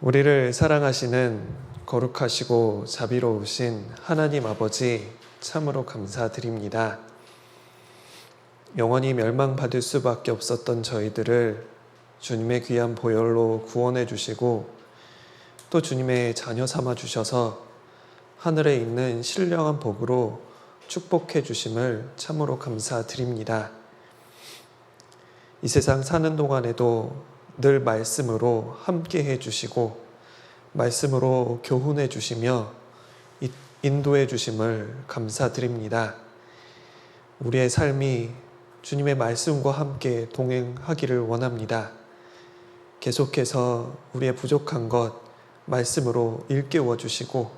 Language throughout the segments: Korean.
우리를 사랑하시는 거룩하시고 자비로우신 하나님 아버지 참으로 감사드립니다. 영원히 멸망받을 수밖에 없었던 저희들을 주님의 귀한 보혈로 구원해 주시고 또 주님의 자녀 삼아 주셔서 하늘에 있는 신령한 복으로 축복해 주심을 참으로 감사드립니다. 이 세상 사는 동안에도 늘 말씀으로 함께 해주시고 말씀으로 교훈해 주시며 인도해 주심을 감사드립니다. 우리의 삶이 주님의 말씀과 함께 동행하기를 원합니다. 계속해서 우리의 부족한 것 말씀으로 일깨워 주시고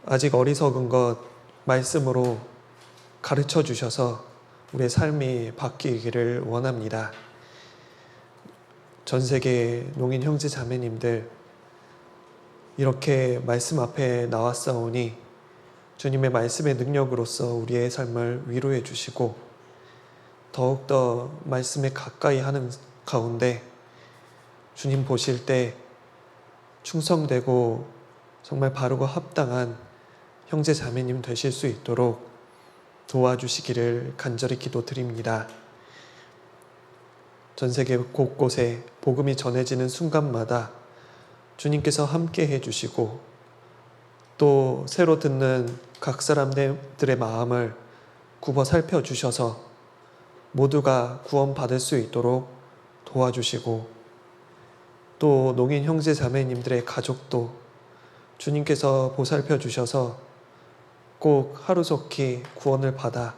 아직 어리석은 것 말씀으로 가르쳐 주셔서 우리의 삶이 바뀌기를 원합니다. 전 세계 농인 형제 자매님들 이렇게 말씀 앞에 나왔사오니 주님의 말씀의 능력으로서 우리의 삶을 위로해 주시고 더욱더 말씀에 가까이 하는 가운데 주님 보실 때 충성되고 정말 바르고 합당한 형제 자매님 되실 수 있도록 도와주시기를 간절히 기도드립니다. 전 세계 곳곳에 복음이 전해지는 순간마다 주님께서 함께 해주시고 또 새로 듣는 각 사람들의 마음을 굽어 살펴주셔서 모두가 구원받을 수 있도록 도와주시고 또 농인 형제 자매님들의 가족도 주님께서 보살펴 주셔서 꼭 하루속히 구원을 받아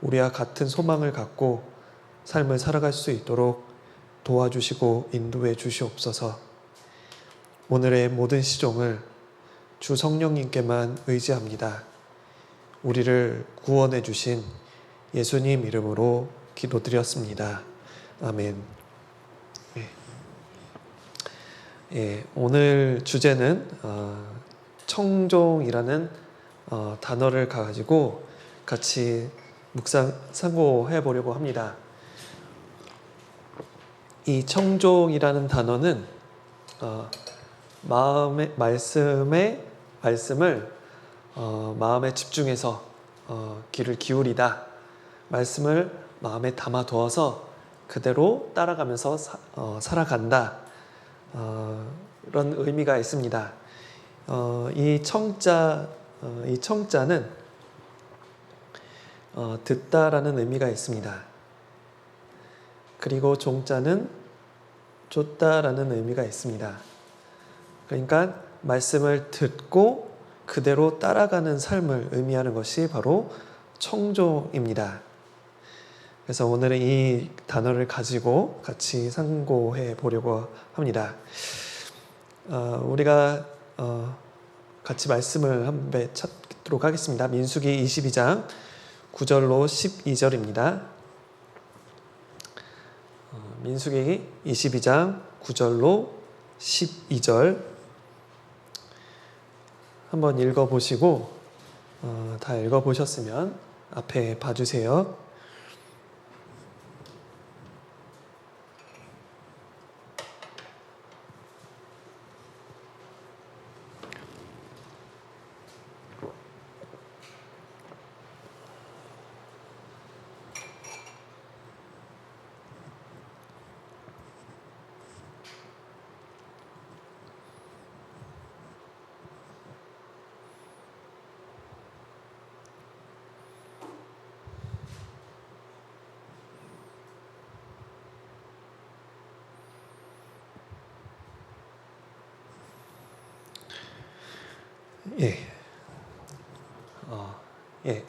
우리와 같은 소망을 갖고 삶을 살아갈 수 있도록 도와주시고 인도해 주시옵소서. 오늘의 모든 시종을 주 성령님께만 의지합니다. 우리를 구원해 주신 예수님 이름으로 기도드렸습니다. 아멘. 오늘 주제는 청종이라는 단어를 가지고 같이 상고해 보려고 합니다. 이 청종이라는 단어는 말씀을 마음에 집중해서 귀를 기울이다. 말씀을 마음에 담아두어서 그대로 따라가면서 살아간다. 이런 의미가 있습니다. 이 청자는 듣다라는 의미가 있습니다. 그리고 종자는 줬다라는 의미가 있습니다. 그러니까 말씀을 듣고 그대로 따라가는 삶을 의미하는 것이 바로 청종입니다. 그래서 오늘은 이 단어를 가지고 같이 상고해 보려고 합니다. 우리가 같이 말씀을 한번 찾도록 하겠습니다. 민수기 22장 9절로 12절입니다. 민수기 22장 9절로 12절 한번 읽어보시고 다 읽어보셨으면 앞에 봐주세요.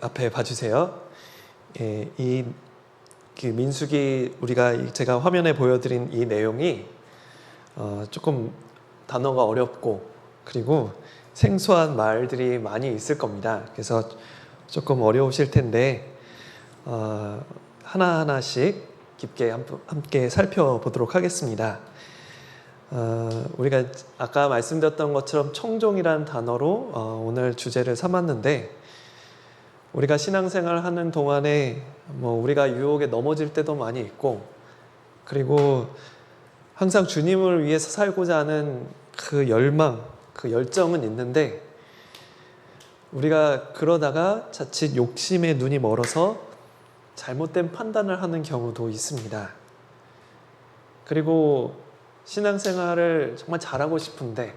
앞에 봐주세요. 이 민수기 제가 화면에 보여드린 이 내용이 조금 단어가 어렵고 그리고 생소한 말들이 많이 있을 겁니다. 그래서 조금 어려우실 텐데 하나하나씩 깊게 함께 살펴보도록 하겠습니다. 우리가 아까 말씀드렸던 것처럼 청종이라는 단어로 오늘 주제를 삼았는데 우리가 신앙생활 하는 동안에 우리가 유혹에 넘어질 때도 많이 있고 그리고 항상 주님을 위해서 살고자 하는 그 열망, 그 열정은 있는데 우리가 그러다가 자칫 욕심에 눈이 멀어서 잘못된 판단을 하는 경우도 있습니다. 그리고 신앙생활을 정말 잘하고 싶은데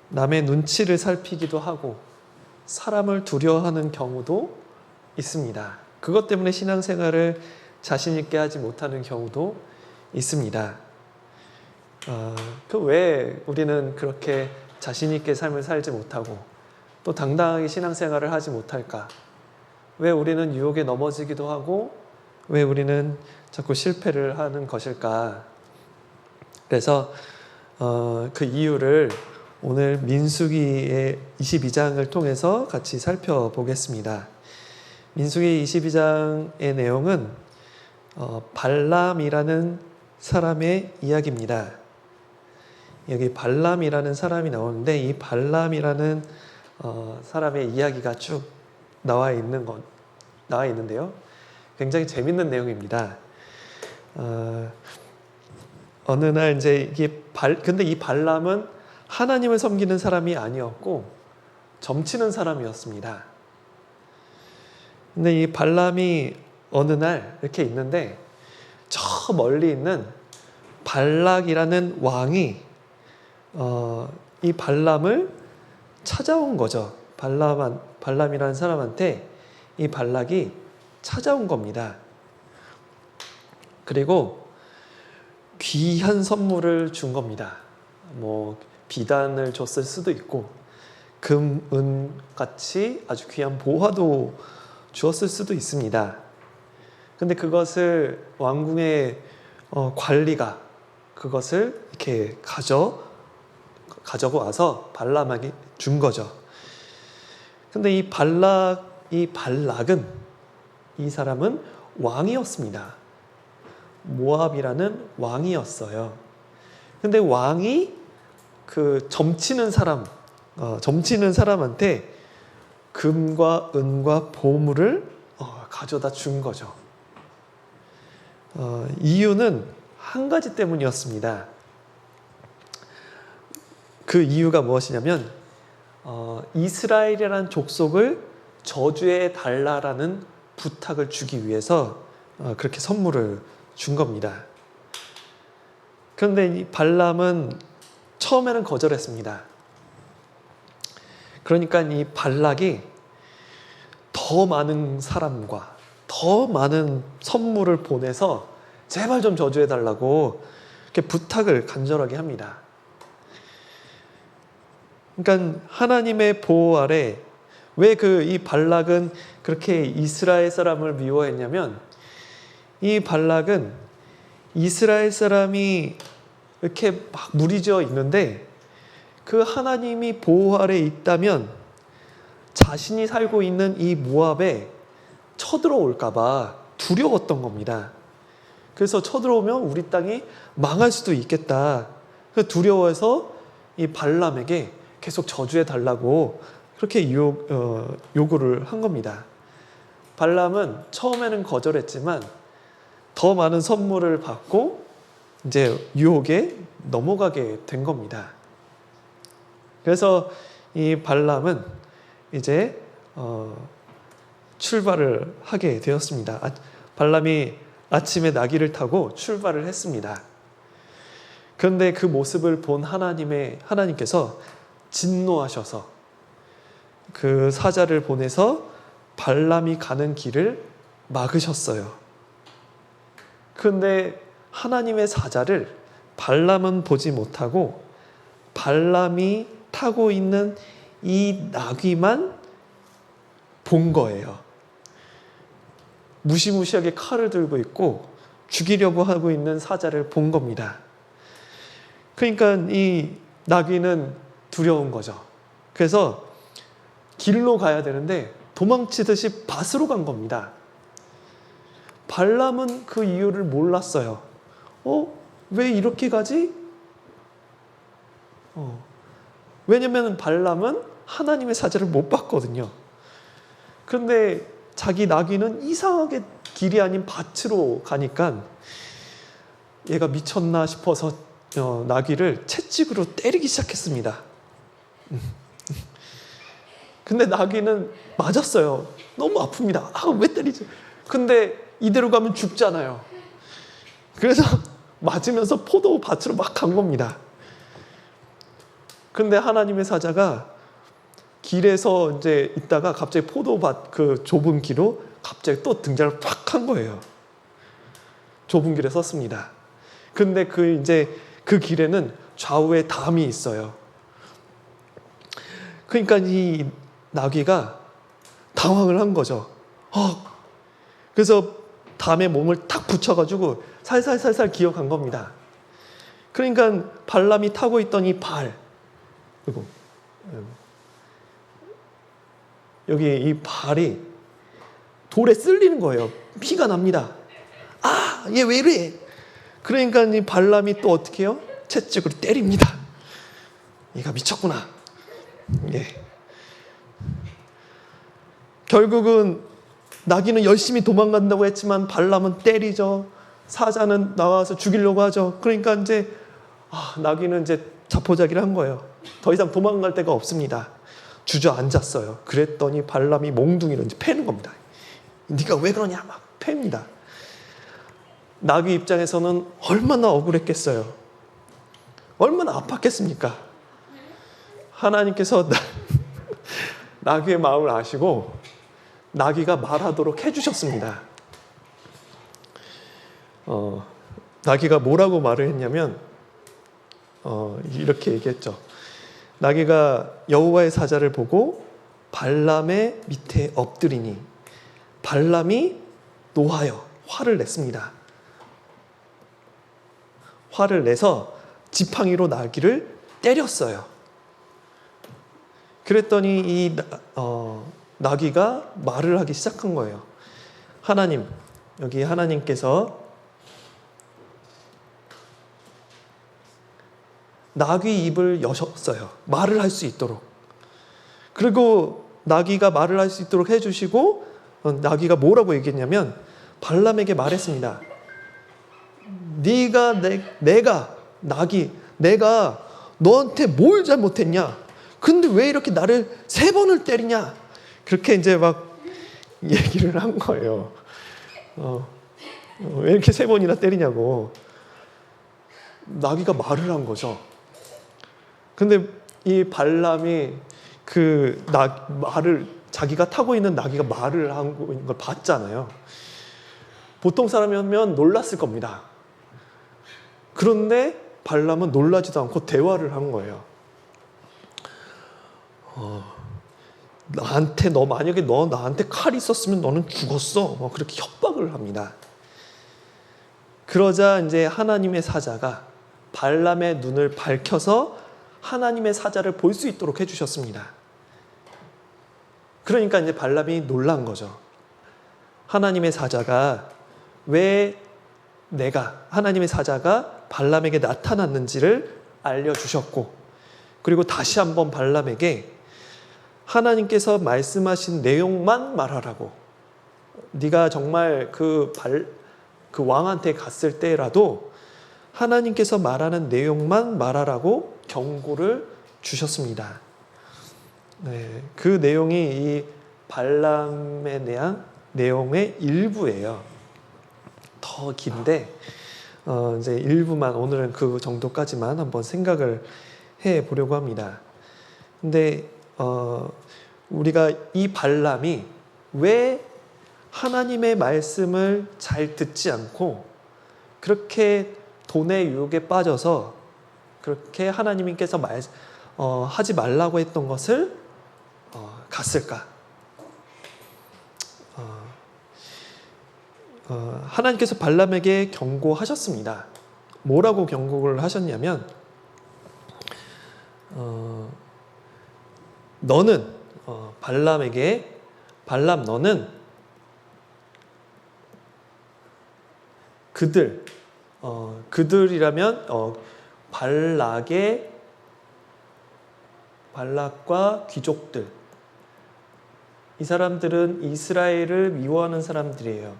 남의 눈치를 살피기도 하고 사람을 두려워하는 경우도 있습니다. 그것 때문에 신앙생활을 자신 있게 하지 못하는 경우도 있습니다. 왜 우리는 그렇게 자신 있게 삶을 살지 못하고 또 당당하게 신앙생활을 하지 못할까? 왜 우리는 유혹에 넘어지기도 하고 왜 우리는 자꾸 실패를 하는 것일까? 그래서 그 이유를 오늘 민수기의 22장을 통해서 같이 살펴보겠습니다. 민수기 22장의 내용은 발람이라는 사람의 이야기입니다. 여기 발람이라는 사람이 나오는데 이 발람이라는 사람의 이야기가 쭉 나와 있는데요. 굉장히 재밌는 내용입니다. 어느 날 이제 근데 이 발람은 하나님을 섬기는 사람이 아니었고 점치는 사람이었습니다. 근데 이 발람이 어느 날 이렇게 있는데 저 멀리 있는 발락이라는 왕이 이 발람을 찾아온 거죠. 발람이라는 사람한테 이 발락이 찾아온 겁니다. 그리고 귀한 선물을 준 겁니다. 뭐 비단을 줬을 수도 있고 금, 은 같이 아주 귀한 보화도 주었을 수도 있습니다. 근데 그것을 왕궁의 관리가 그것을 이렇게 가져고 와서 발람에게 준 거죠. 근데 이 발락은 이 사람은 왕이었습니다. 모압이라는 왕이었어요. 근데 왕이 그 점치는 사람한테 금과 은과 보물을 가져다 준 거죠. 이유는 한 가지 때문이었습니다. 그 이유가 무엇이냐면 이스라엘이라는 족속을 저주해 달라라는 부탁을 주기 위해서 그렇게 선물을 준 겁니다. 그런데 이 발람은 처음에는 거절했습니다. 그러니까 이 발락이 더 많은 사람과 더 많은 선물을 보내서 제발 좀 저주해 달라고 이렇게 부탁을 간절하게 합니다. 그러니까 하나님의 보호 아래 왜 이 발락은 그렇게 이스라엘 사람을 미워했냐면 이 발락은 이스라엘 사람이 이렇게 막 무리지어 있는데 그 하나님이 보호 아래 있다면 자신이 살고 있는 이 모압에 쳐들어올까 봐 두려웠던 겁니다. 그래서 쳐들어오면 우리 땅이 망할 수도 있겠다. 두려워해서 이 발람에게 계속 저주해 달라고 그렇게 요구를 한 겁니다. 발람은 처음에는 거절했지만 더 많은 선물을 받고 이제 유혹에 넘어가게 된 겁니다. 그래서 이 발람은 이제 출발을 하게 되었습니다. 발람이 아침에 나귀를 타고 출발을 했습니다. 그런데 그 모습을 본 하나님께서 진노하셔서 그 사자를 보내서 발람이 가는 길을 막으셨어요. 그런데 하나님의 사자를 발람은 보지 못하고 발람이 타고 있는 이 나귀만 본 거예요. 무시무시하게 칼을 들고 있고 죽이려고 하고 있는 사자를 본 겁니다. 그러니까 이 나귀는 두려운 거죠. 그래서 길로 가야 되는데 도망치듯이 밭으로 간 겁니다. 발람은 그 이유를 몰랐어요. 왜 이렇게 가지? 왜냐면 발람은 하나님의 사자를 못 봤거든요. 그런데 자기 나귀는 이상하게 길이 아닌 밭으로 가니까 얘가 미쳤나 싶어서 나귀를 채찍으로 때리기 시작했습니다. 근데 나귀는 맞았어요. 너무 아픕니다. 왜 때리지? 근데 이대로 가면 죽잖아요. 그래서 맞으면서 포도밭으로 막 간 겁니다. 근데 하나님의 사자가 길에서 이제 있다가 갑자기 포도밭 그 좁은 길로 갑자기 또 등장을 팍 한 거예요. 좁은 길에 섰습니다. 근데 그 길에는 좌우에 담이 있어요. 그러니까 이 나귀가 당황을 한 거죠. 그래서 담에 몸을 탁 붙여가지고 살살살살 기어간 겁니다. 그러니까 발람이 타고 있던 이 그리고 여기 이 발이 돌에 쓸리는 거예요. 피가 납니다. 얘 왜 이래? 그러니까 이 발람이 또 어떻게 해요? 채찍으로 때립니다. 얘가 미쳤구나. 예. 결국은 나귀는 열심히 도망간다고 했지만 발람은 때리죠. 사자는 나와서 죽이려고 하죠. 그러니까 이제 나귀는 이제 자포자기를 한 거예요. 더 이상 도망갈 데가 없습니다. 주저앉았어요. 그랬더니 발람이 몽둥이로 이제 패는 겁니다. 네가 왜 그러냐 막 팹니다. 나귀 입장에서는 얼마나 억울했겠어요. 얼마나 아팠겠습니까? 하나님께서 나귀의 마음을 아시고 나귀가 말하도록 해주셨습니다. 나귀가 뭐라고 말을 했냐면 이렇게 얘기했죠. 나귀가 여호와의 사자를 보고 발람의 밑에 엎드리니 발람이 노하여 화를 냈습니다. 화를 내서 지팡이로 나귀를 때렸어요. 그랬더니 이 나귀가 말을 하기 시작한 거예요. 하나님, 여기 하나님께서 나귀 입을 여셨어요. 말을 할 수 있도록. 그리고 나귀가 말을 할 수 있도록 해주시고 나귀가 뭐라고 얘기했냐면 발람에게 말했습니다. 내가 너한테 뭘 잘못했냐? 근데 왜 이렇게 나를 3번을 때리냐? 그렇게 이제 막 얘기를 한 거예요. 왜 이렇게 3번이나 때리냐고. 나귀가 말을 한 거죠. 근데 이 발람이 자기가 타고 있는 나귀가 말을 한 걸 봤잖아요. 보통 사람이면 놀랐을 겁니다. 그런데 발람은 놀라지도 않고 대화를 한 거예요. 만약에 너 나한테 칼이 있었으면 너는 죽었어. 그렇게 협박을 합니다. 그러자 이제 하나님의 사자가 발람의 눈을 밝혀서 하나님의 사자를 볼 수 있도록 해주셨습니다. 그러니까 이제 발람이 놀란 거죠. 하나님의 사자가 하나님의 사자가 발람에게 나타났는지를 알려주셨고, 그리고 다시 한번 발람에게 하나님께서 말씀하신 내용만 말하라고, 네가 정말 그 왕한테 갔을 때라도 하나님께서 말하는 내용만 말하라고 경고를 주셨습니다. 네, 그 내용이 이 발람에 대한 내용의 일부예요. 더 긴데 이제 일부만, 오늘은 그 정도까지만 한번 생각을 해 보려고 합니다. 근데 우리가 이 발람이 왜 하나님의 말씀을 잘 듣지 않고 그렇게 돈의 유혹에 빠져서 그렇게 하나님께서 하지 말라고 했던 것을 갔을까? 하나님께서 발람에게 경고하셨습니다. 뭐라고 경고를 하셨냐면 너는 발람에게 발람 너는 그들이라면 발락과 귀족들, 이 사람들은 이스라엘을 미워하는 사람들이에요.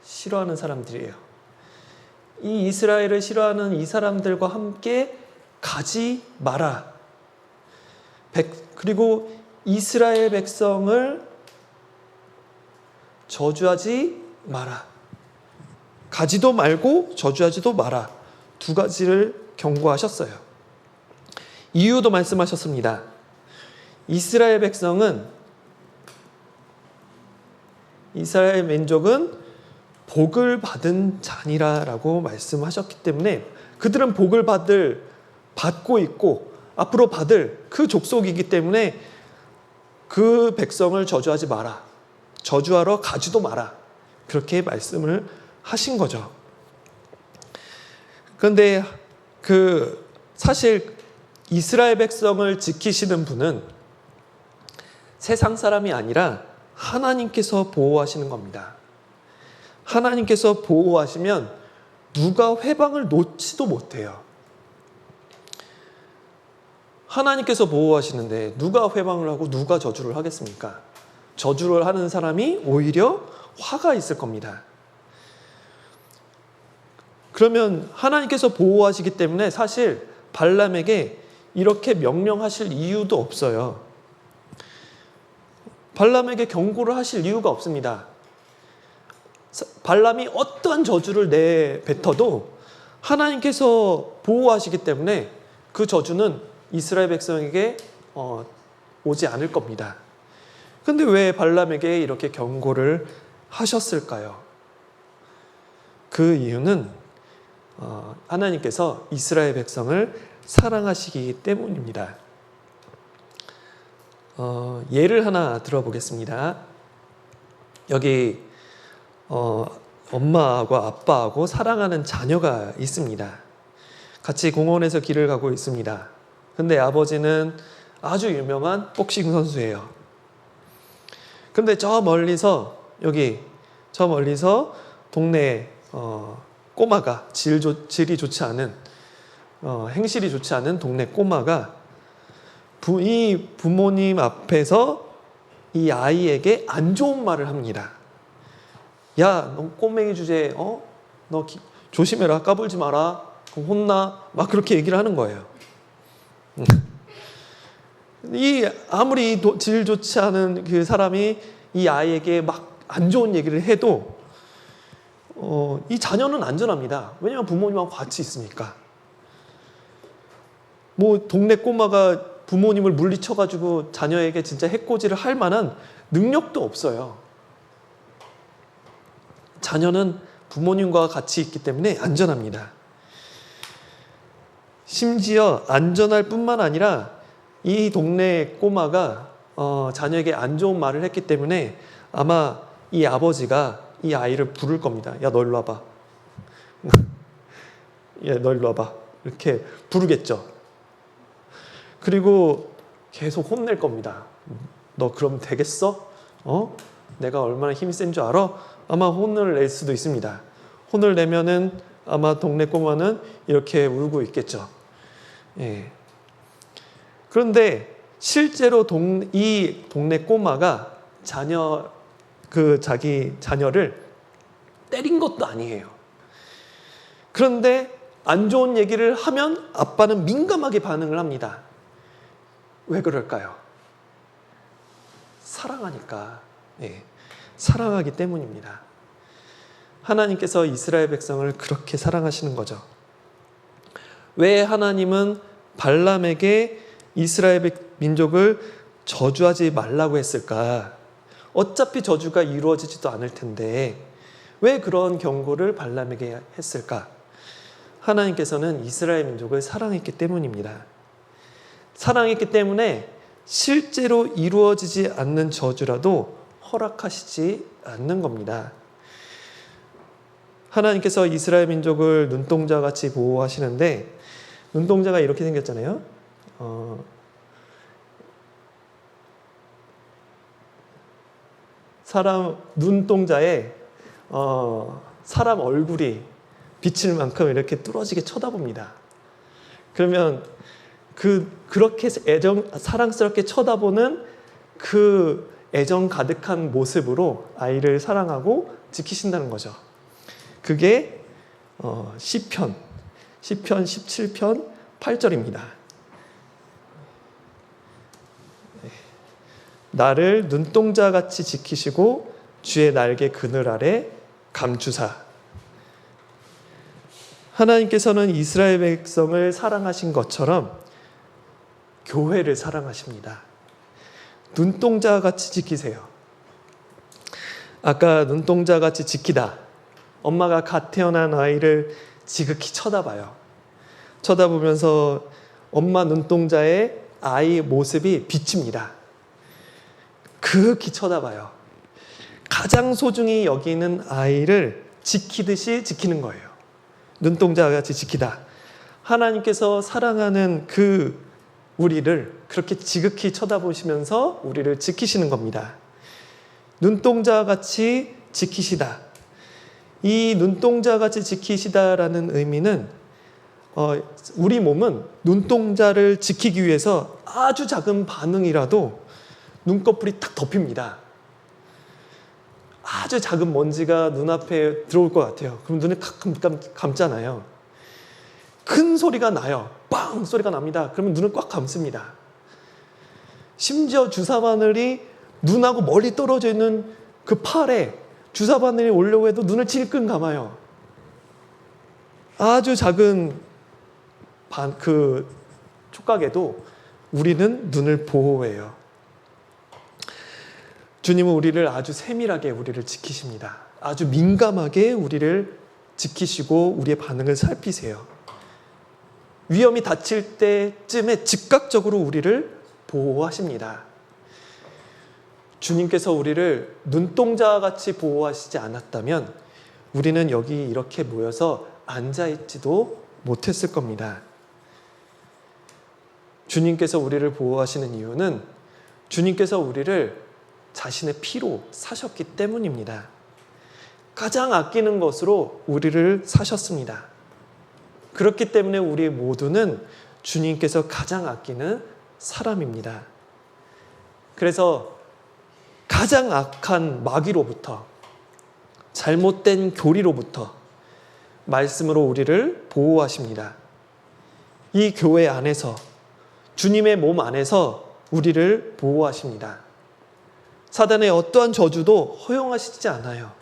싫어하는 사람들이에요. 이 이스라엘을 싫어하는 이 사람들과 함께 가지 마라. 그리고 이스라엘 백성을 저주하지 마라. 가지도 말고 저주하지도 마라. 두 가지를 경고하셨어요. 이유도 말씀하셨습니다. 이스라엘 민족은 복을 받은 자니라라고 말씀하셨기 때문에 그들은 복을 받고 있고 앞으로 받을 그 족속이기 때문에 그 백성을 저주하지 마라. 저주하러 가지도 마라. 그렇게 말씀을 하신 거죠. 그런데 사실 이스라엘 백성을 지키시는 분은 세상 사람이 아니라 하나님께서 보호하시는 겁니다. 하나님께서 보호하시면 누가 회방을 놓지도 못해요. 하나님께서 보호하시는데 누가 회방을 하고 누가 저주를 하겠습니까? 저주를 하는 사람이 오히려 화가 있을 겁니다. 그러면 하나님께서 보호하시기 때문에 사실 발람에게 이렇게 명령하실 이유도 없어요. 발람에게 경고를 하실 이유가 없습니다. 발람이 어떠한 저주를 내뱉어도 하나님께서 보호하시기 때문에 그 저주는 이스라엘 백성에게 오지 않을 겁니다. 그런데 왜 발람에게 이렇게 경고를 하셨을까요? 그 이유는 하나님께서 이스라엘 백성을 사랑하시기 때문입니다. 예를 하나 들어보겠습니다. 여기 엄마하고 아빠하고 사랑하는 자녀가 있습니다. 같이 공원에서 길을 가고 있습니다. 근데 아버지는 아주 유명한 복싱 선수예요. 근데 저 멀리서 동네 꼬마가 질이 좋지 않은 행실이 좋지 않은 동네 꼬마가 이 부모님 앞에서 이 아이에게 안 좋은 말을 합니다. 야, 너 꼬맹이 주제에 너 조심해라, 까불지 마라, 그럼 혼나, 막 그렇게 얘기를 하는 거예요. 아무리 질 좋지 않은 그 사람이 이 아이에게 막 안 좋은 얘기를 해도 이 자녀는 안전합니다. 왜냐하면 부모님하고 같이 있으니까. 뭐 동네 꼬마가 부모님을 물리쳐가지고 자녀에게 진짜 해코지를 할 만한 능력도 없어요. 자녀는 부모님과 같이 있기 때문에 안전합니다. 심지어 안전할 뿐만 아니라 이 동네 꼬마가 자녀에게 안 좋은 말을 했기 때문에 아마 이 아버지가 이 아이를 부를 겁니다. 야, 너 일로 와봐. 야, 너 일로 와봐. 이렇게 부르겠죠. 그리고 계속 혼낼 겁니다. 너 그럼 되겠어? 내가 얼마나 힘이 센 줄 알아? 아마 혼을 낼 수도 있습니다. 혼을 내면은 아마 동네 꼬마는 이렇게 울고 있겠죠. 예. 그런데 실제로 이 동네 꼬마가 자기 자녀를 때린 것도 아니에요. 그런데 안 좋은 얘기를 하면 아빠는 민감하게 반응을 합니다. 왜 그럴까요? 사랑하니까. 예. 사랑하기 때문입니다. 하나님께서 이스라엘 백성을 그렇게 사랑하시는 거죠. 왜 하나님은 발람에게 이스라엘 민족을 저주하지 말라고 했을까? 어차피 저주가 이루어지지도 않을 텐데 왜 그런 경고를 발람에게 했을까? 하나님께서는 이스라엘 민족을 사랑했기 때문입니다. 사랑했기 때문에 실제로 이루어지지 않는 저주라도 허락하시지 않는 겁니다. 하나님께서 이스라엘 민족을 눈동자같이 보호하시는데 눈동자가 이렇게 생겼잖아요. 사람 눈동자에 사람 얼굴이 비칠 만큼 이렇게 뚫어지게 쳐다봅니다. 그러면 그렇게 사랑스럽게 쳐다보는 그 애정 가득한 모습으로 아이를 사랑하고 지키신다는 거죠. 그게 시편 17편 8절입니다. 나를 눈동자같이 지키시고 주의 날개 그늘 아래 감추사. 하나님께서는 이스라엘 백성을 사랑하신 것처럼 교회를 사랑하십니다. 눈동자같이 지키세요. 아까 눈동자같이 지키다. 엄마가 갓 태어난 아이를 지극히 쳐다봐요. 쳐다보면서 엄마 눈동자에 아이의 모습이 비칩니다. 극히 쳐다봐요. 가장 소중히 여기는 아이를 지키듯이 지키는 거예요. 눈동자같이 지키다. 하나님께서 사랑하는 그 우리를 그렇게 지극히 쳐다보시면서 우리를 지키시는 겁니다. 눈동자같이 지키시다. 이 눈동자같이 지키시다라는 의미는 우리 몸은 눈동자를 지키기 위해서 아주 작은 반응이라도 눈꺼풀이 탁 덮입니다. 아주 작은 먼지가 눈앞에 들어올 것 같아요. 그럼 눈을 감잖아요. 큰 소리가 나요. 빵 소리가 납니다. 그러면 눈을 꽉 감습니다. 심지어 주사바늘이 눈하고 멀리 떨어져 있는 그 팔에 주사바늘이 오려고 해도 눈을 찔끔 감아요. 아주 작은 그 촉각에도 우리는 눈을 보호해요. 주님은 우리를 아주 세밀하게 우리를 지키십니다. 아주 민감하게 우리를 지키시고 우리의 반응을 살피세요. 위험이 닥칠 때쯤에 즉각적으로 우리를 보호하십니다. 주님께서 우리를 눈동자같이 보호하시지 않았다면 우리는 여기 이렇게 모여서 앉아있지도 못했을 겁니다. 주님께서 우리를 보호하시는 이유는 주님께서 우리를 자신의 피로 사셨기 때문입니다. 가장 아끼는 것으로 우리를 사셨습니다. 그렇기 때문에 우리 모두는 주님께서 가장 아끼는 사람입니다. 그래서 가장 악한 마귀로부터, 잘못된 교리로부터 말씀으로 우리를 보호하십니다. 이 교회 안에서, 주님의 몸 안에서 우리를 보호하십니다. 사단의 어떠한 저주도 허용하시지 않아요.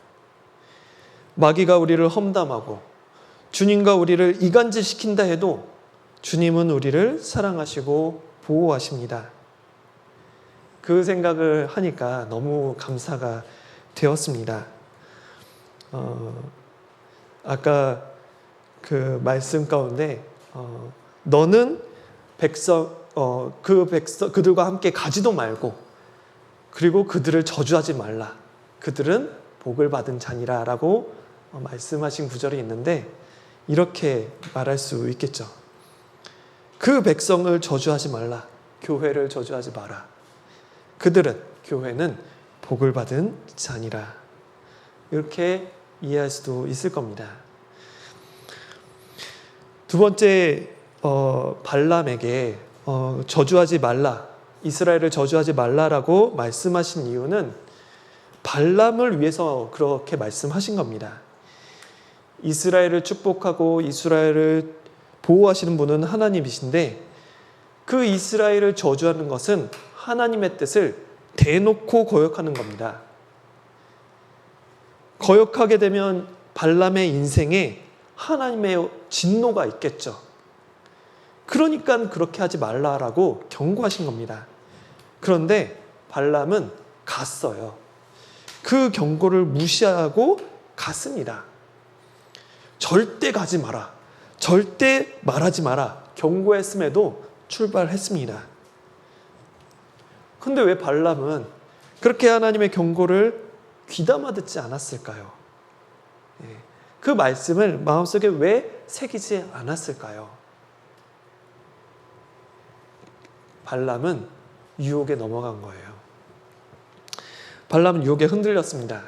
마귀가 우리를 험담하고 주님과 우리를 이간질시킨다 해도 주님은 우리를 사랑하시고 보호하십니다. 그 생각을 하니까 너무 감사가 되었습니다. 아까 그 말씀 가운데 너는 그들과 함께 가지도 말고 그리고 그들을 저주하지 말라. 그들은 복을 받은 자니라 라고 말씀하신 구절이 있는데 이렇게 말할 수 있겠죠. 그 백성을 저주하지 말라. 교회를 저주하지 마라. 그들은, 교회는 복을 받은 자니라. 이렇게 이해할 수도 있을 겁니다. 두 번째, 발람에게 저주하지 말라. 이스라엘을 저주하지 말라라고 말씀하신 이유는 발람을 위해서 그렇게 말씀하신 겁니다. 이스라엘을 축복하고 이스라엘을 보호하시는 분은 하나님이신데 그 이스라엘을 저주하는 것은 하나님의 뜻을 대놓고 거역하는 겁니다. 거역하게 되면 발람의 인생에 하나님의 진노가 있겠죠. 그러니까 그렇게 하지 말라라고 경고하신 겁니다. 그런데 발람은 갔어요. 그 경고를 무시하고 갔습니다. 절대 가지 마라. 절대 말하지 마라. 경고했음에도 출발했습니다. 그런데 왜 발람은 그렇게 하나님의 경고를 귀담아 듣지 않았을까요? 그 말씀을 마음속에 왜 새기지 않았을까요? 발람은 유혹에 넘어간 거예요. 발람은 유혹에 흔들렸습니다.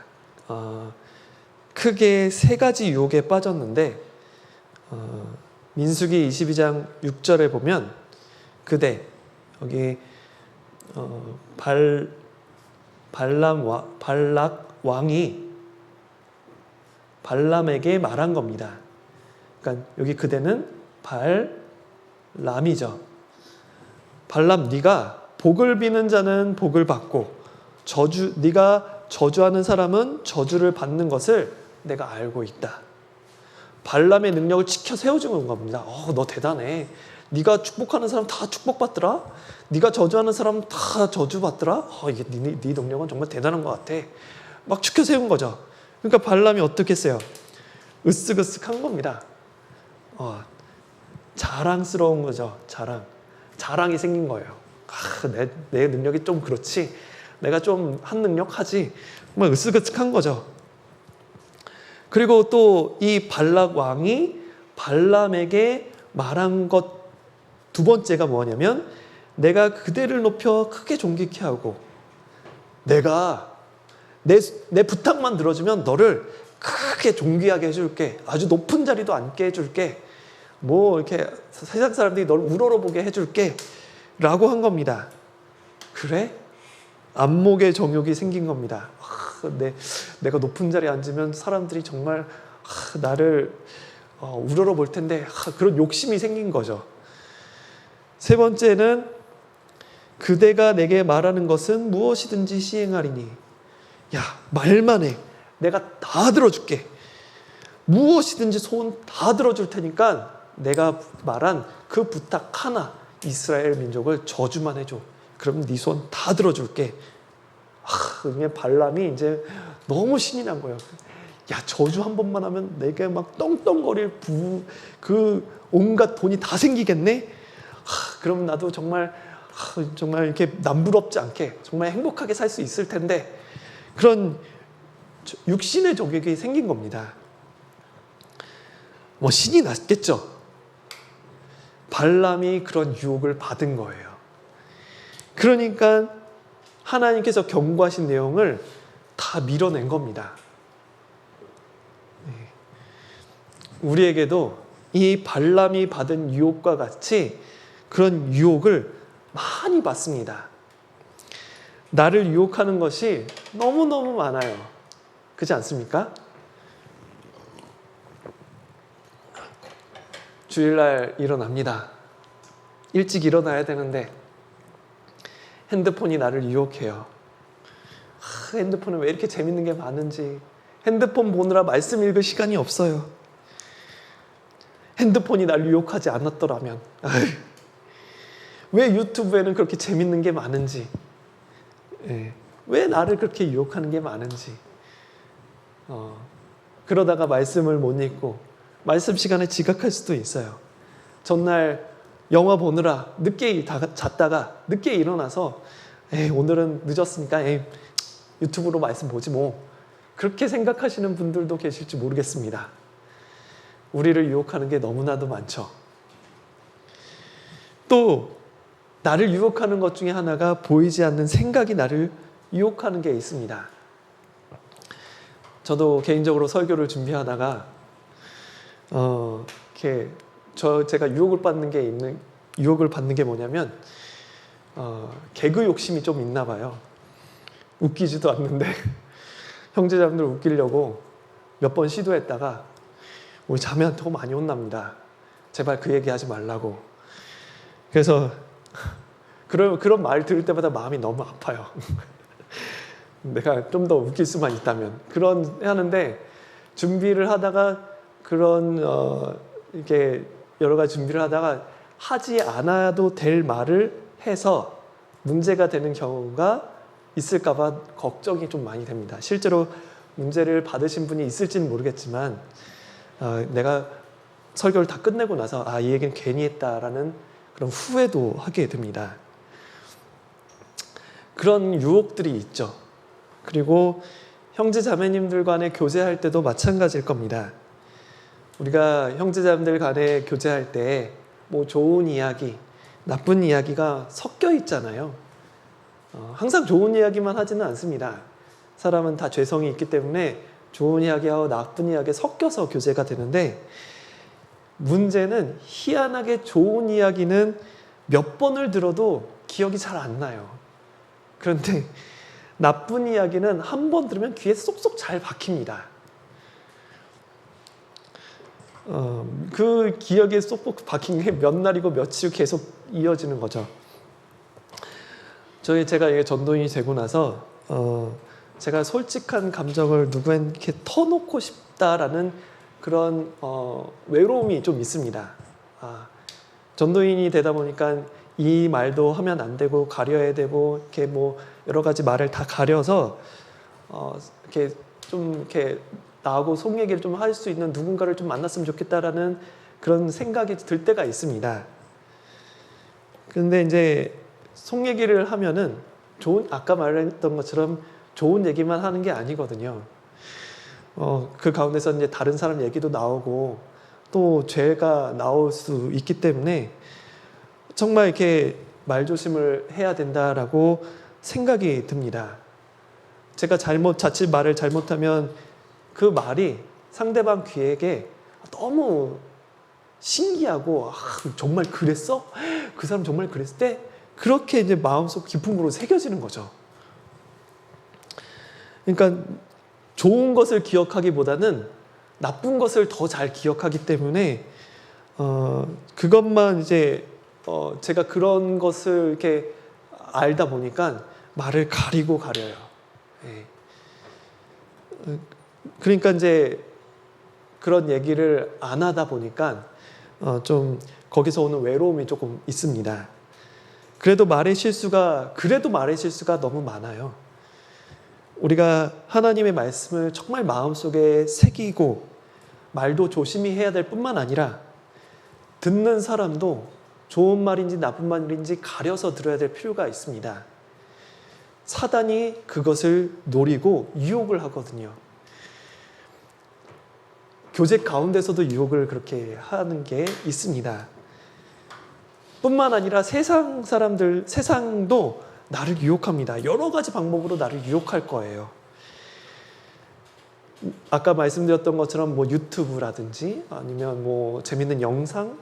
크게 세 가지 유혹에 빠졌는데 민수기 22장 6절에 보면 그대 여기 발락 왕이 발람에게 말한 겁니다. 그러니까 여기 그대는 발람이죠. 발람, 네가 복을 비는 자는 복을 받고 네가 저주하는 사람은 저주를 받는 것을 내가 알고 있다. 발람의 능력을 지켜 세워주는 겁니다. 너 대단해. 네가 축복하는 사람 다 축복받더라. 네가 저주하는 사람 다 저주받더라. 이게 네 능력은 정말 대단한 것 같아. 막 지켜 세운 거죠. 그러니까 발람이 어떻게 했어요? 으쓱으쓱한 겁니다. 자랑스러운 거죠. 자랑이 생긴 거예요. 내 능력이 좀 그렇지. 내가 좀 한 능력 하지. 뭐 으쓱으쓱한 거죠. 그리고 또 이 발락 왕이 발람에게 말한 것 두 번째가 뭐냐면 내가 그대를 높여 크게 존귀케 하고 내가 내 부탁만 들어주면 너를 크게 존귀하게 해줄게. 아주 높은 자리도 앉게 해줄게. 뭐 이렇게 세상 사람들이 널 우러러보게 해줄게 라고 한 겁니다. 그래? 안목의 정욕이 생긴 겁니다. 내가 높은 자리에 앉으면 사람들이 정말 나를 우러러볼 텐데 그런 욕심이 생긴 거죠. 세 번째는 그대가 내게 말하는 것은 무엇이든지 시행하리니 야 말만 해. 내가 다 들어줄게. 무엇이든지 소원 다 들어줄 테니까 내가 말한 그 부탁 하나 이스라엘 민족을 저주만 해줘. 그럼 네 소원 다 들어줄게. 발람이 이제 너무 신이 난 거예요. 야 저주 한 번만 하면 내게 막 떵떵거릴 그 온갖 돈이 다 생기겠네. 그럼 나도 정말 이렇게 남부럽지 않게 정말 행복하게 살 수 있을 텐데 그런 육신의 정욕이 생긴 겁니다. 뭐 신이 났겠죠. 발람이 그런 유혹을 받은 거예요. 그러니까 하나님께서 경고하신 내용을 다 밀어낸 겁니다. 우리에게도 이 발람이 받은 유혹과 같이 그런 유혹을 많이 받습니다. 나를 유혹하는 것이 너무너무 많아요. 그렇지 않습니까? 주일날 일어납니다. 일찍 일어나야 되는데 핸드폰이 나를 유혹해요. 핸드폰에 왜 이렇게 재밌는 게 많은지. 핸드폰 보느라 말씀 읽을 시간이 없어요. 핸드폰이 나를 유혹하지 않았더라면. 왜 유튜브에는 그렇게 재밌는 게 많은지. 왜 나를 그렇게 유혹하는 게 많은지. 그러다가 말씀을 못 읽고 말씀 시간에 지각할 수도 있어요. 전날 영화 보느라 늦게 잤다가 늦게 일어나서 오늘은 늦었으니까 유튜브로 말씀 보지 뭐. 그렇게 생각하시는 분들도 계실지 모르겠습니다. 우리를 유혹하는 게 너무나도 많죠. 또 나를 유혹하는 것 중에 하나가 보이지 않는 생각이 나를 유혹하는 게 있습니다. 저도 개인적으로 설교를 준비하다가 제가 유혹을 받는 게 뭐냐면 개그 욕심이 좀 있나 봐요. 웃기지도 않는데 형제자매들 웃기려고 몇 번 시도했다가 우리 자매한테 많이 혼납니다. 제발 그 얘기하지 말라고. 그래서 그런 말 들을 때마다 마음이 너무 아파요. 내가 좀 더 웃길 수만 있다면 하는데 준비를 하다가 이렇게 여러 가지 준비를 하다가 하지 않아도 될 말을 해서 문제가 되는 경우가 있을까봐 걱정이 좀 많이 됩니다. 실제로 문제를 받으신 분이 있을지는 모르겠지만 내가 설교를 다 끝내고 나서 이 얘기는 괜히 했다라는 그런 후회도 하게 됩니다. 그런 유혹들이 있죠. 그리고 형제 자매님들 간에 교제할 때도 마찬가지일 겁니다. 우리가 형제 자매들 간에 교제할 때 뭐 좋은 이야기, 나쁜 이야기가 섞여 있잖아요. 항상 좋은 이야기만 하지는 않습니다. 사람은 다 죄성이 있기 때문에 좋은 이야기하고 나쁜 이야기 섞여서 교제가 되는데 문제는 희한하게 좋은 이야기는 몇 번을 들어도 기억이 잘 안 나요. 그런데 나쁜 이야기는 한 번 들으면 귀에 쏙쏙 잘 박힙니다. 그 기억에 쏙 박힌 게 몇 날이고 며칠 계속 이어지는 거죠. 제가 이게 전도인이 되고 나서 제가 솔직한 감정을 누구에게 터놓고 싶다라는 그런 외로움이 좀 있습니다. 전도인이 되다 보니까 이 말도 하면 안 되고 가려야 되고 이렇게 뭐 여러 가지 말을 다 가려서 이렇게 좀 이렇게 나하고 속 얘기를 좀 할 수 있는 누군가를 좀 만났으면 좋겠다라는 그런 생각이 들 때가 있습니다. 그런데 이제 속 얘기를 하면은 아까 말했던 것처럼 좋은 얘기만 하는 게 아니거든요. 그 가운데서 이제 다른 사람 얘기도 나오고 또 죄가 나올 수 있기 때문에 정말 이렇게 말조심을 해야 된다라고 생각이 듭니다. 제가 자칫 말을 잘못하면 그 말이 상대방 귀에게 너무 신기하고 정말 그랬어? 그 사람 정말 그랬을 때 그렇게 이제 마음속 깊은 곳으로 새겨지는 거죠. 그러니까 좋은 것을 기억하기보다는 나쁜 것을 더 잘 기억하기 때문에 그것만 이제 제가 그런 것을 이렇게 알다 보니까 말을 가려요. 예. 그러니까 이제 그런 얘기를 안 하다 보니까 좀 거기서 오는 외로움이 조금 있습니다. 그래도 말의 실수가 너무 많아요. 우리가 하나님의 말씀을 정말 마음속에 새기고 말도 조심히 해야 될 뿐만 아니라 듣는 사람도 좋은 말인지 나쁜 말인지 가려서 들어야 될 필요가 있습니다. 사단이 그것을 노리고 유혹을 하거든요. 교제 가운데서도 유혹을 그렇게 하는 게 있습니다. 뿐만 아니라 세상도 나를 유혹합니다. 여러 가지 방법으로 나를 유혹할 거예요. 아까 말씀드렸던 것처럼 뭐 유튜브라든지 아니면 뭐 재밌는 영상,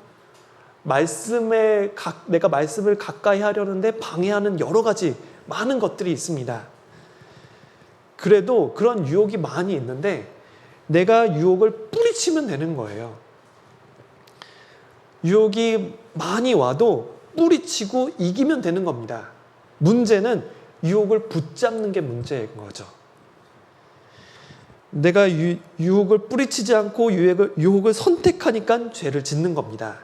내가 말씀을 가까이 하려는데 방해하는 여러 가지 많은 것들이 있습니다. 그래도 그런 유혹이 많이 있는데 내가 유혹을 뿌리치면 되는 거예요. 유혹이 많이 와도 뿌리치고 이기면 되는 겁니다. 문제는 유혹을 붙잡는 게 문제인 거죠. 내가 유혹을 뿌리치지 않고 유혹을 선택하니까 죄를 짓는 겁니다.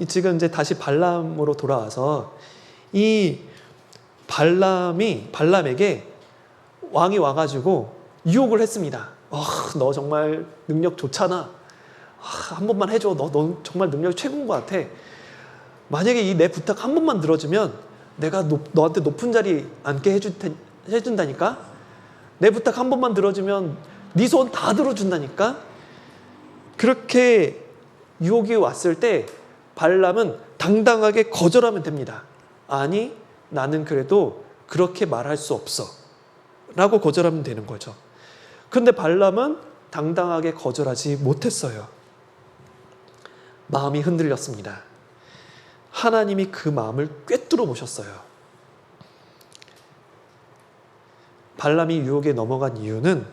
지금 이제 다시 발람으로 돌아와서 이 발람에게 왕이 와가지고 유혹을 했습니다. 너 정말 능력 좋잖아. 한 번만 해줘. 너 정말 능력이 최고인 것 같아. 만약에 내 부탁 한 번만 들어주면 내가 너한테 높은 자리 앉게 해준다니까. 내 부탁 한 번만 들어주면 네 소원 다 들어준다니까. 그렇게 유혹이 왔을 때 발람은 당당하게 거절하면 됩니다. 아니, 나는 그래도 그렇게 말할 수 없어 라고 거절하면 되는 거죠. 그런데 발람은 당당하게 거절하지 못했어요. 마음이 흔들렸습니다. 하나님이 그 마음을 꿰뚫어 보셨어요. 발람이 유혹에 넘어간 이유는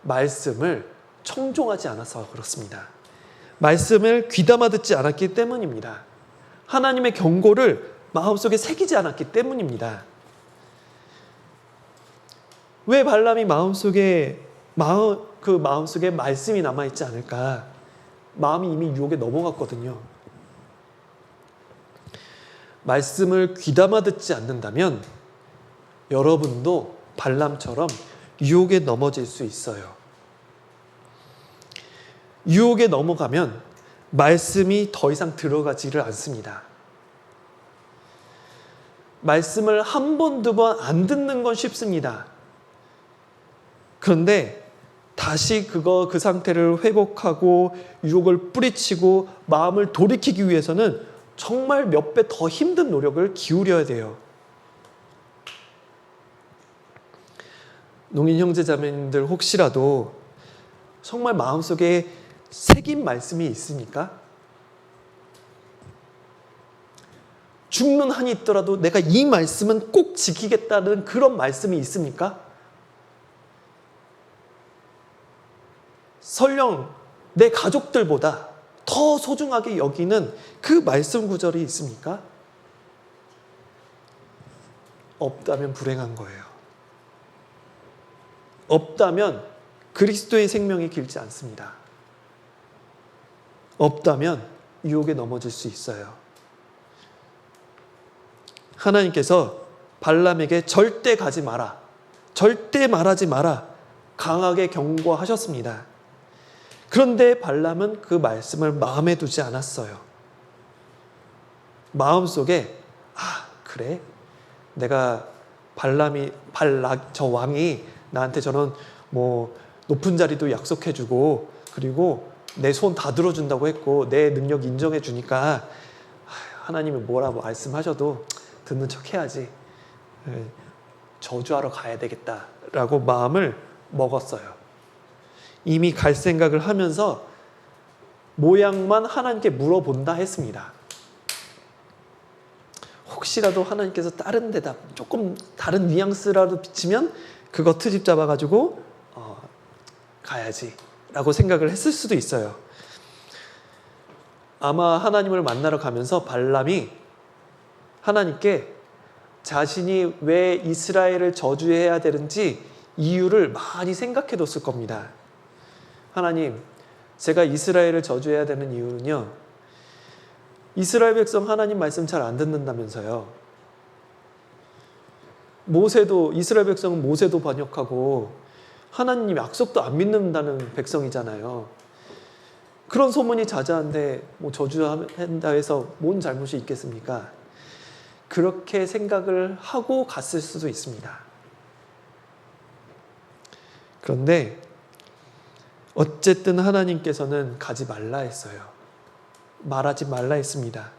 말씀을 청종하지 않아서 그렇습니다. 말씀을 귀담아 듣지 않았기 때문입니다. 하나님의 경고를 마음속에 새기지 않았기 때문입니다. 왜 발람이 마음속에 말씀이 남아있지 않을까? 마음이 이미 유혹에 넘어갔거든요. 말씀을 귀담아 듣지 않는다면 여러분도 발람처럼 유혹에 넘어질 수 있어요. 유혹에 넘어가면 말씀이 더 이상 들어가지를 않습니다. 말씀을 한 번, 두 번 안 듣는 건 쉽습니다. 그런데 다시 그 상태를 회복하고 유혹을 뿌리치고 마음을 돌이키기 위해서는 정말 몇 배 더 힘든 노력을 기울여야 돼요. 농인 형제자매님들 혹시라도 정말 마음속에 새긴 말씀이 있습니까? 죽는 한이 있더라도 내가 이 말씀은 꼭 지키겠다는 그런 말씀이 있습니까? 설령 내 가족들보다 더 소중하게 여기는 그 말씀 구절이 있습니까? 없다면 불행한 거예요. 없다면 그리스도의 생명이 길지 않습니다. 없다면 유혹에 넘어질 수 있어요. 하나님께서 발람에게 절대 가지 마라, 절대 말하지 마라 강하게 경고하셨습니다. 그런데 발람은 그 말씀을 마음에 두지 않았어요. 마음속에 그래? 내가 발락 저 왕이 나한테 저런 높은 자리도 약속해주고 그리고 내 손 다 들어준다고 했고 내 능력 인정해 주니까 하나님이 뭐라고 말씀하셔도 듣는 척 해야지. 저주하러 가야 되겠다라고 마음을 먹었어요. 이미 갈 생각을 하면서 모양만 하나님께 물어본다 했습니다. 혹시라도 하나님께서 다른 대답, 조금 다른 뉘앙스라도 비치면 그거 트집 잡아가지고 가야지 라고 생각을 했을 수도 있어요. 아마 하나님을 만나러 가면서 발람이 하나님께 자신이 왜 이스라엘을 저주해야 되는지 이유를 많이 생각해 뒀을 겁니다. 하나님, 제가 이스라엘을 저주해야 되는 이유는요, 이스라엘 백성 하나님 말씀 잘 안 듣는다면서요. 이스라엘 백성은 모세도 번역하고 하나님 약속도 안 믿는다는 백성이잖아요. 그런 소문이 자자한데 저주한다 해서 뭔 잘못이 있겠습니까? 그렇게 생각을 하고 갔을 수도 있습니다. 그런데 어쨌든 하나님께서는 가지 말라 했어요. 말하지 말라 했습니다.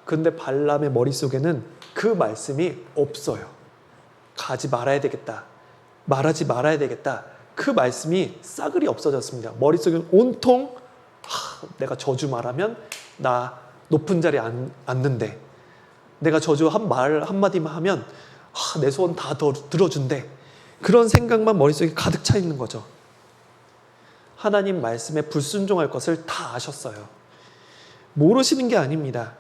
그런데 발람의 머릿속에는 그 말씀이 없어요. 가지 말아야 되겠다. 말하지 말아야 되겠다. 그 말씀이 싸그리 없어졌습니다. 머릿속에 온통 내가 저주 말하면 나 높은 자리에 앉는데, 내가 저주 말 한마디만 하면 내 소원 다 들어준대. 그런 생각만 머릿속에 가득 차 있는 거죠. 하나님 말씀에 불순종할 것을 다 아셨어요. 모르시는 게 아닙니다.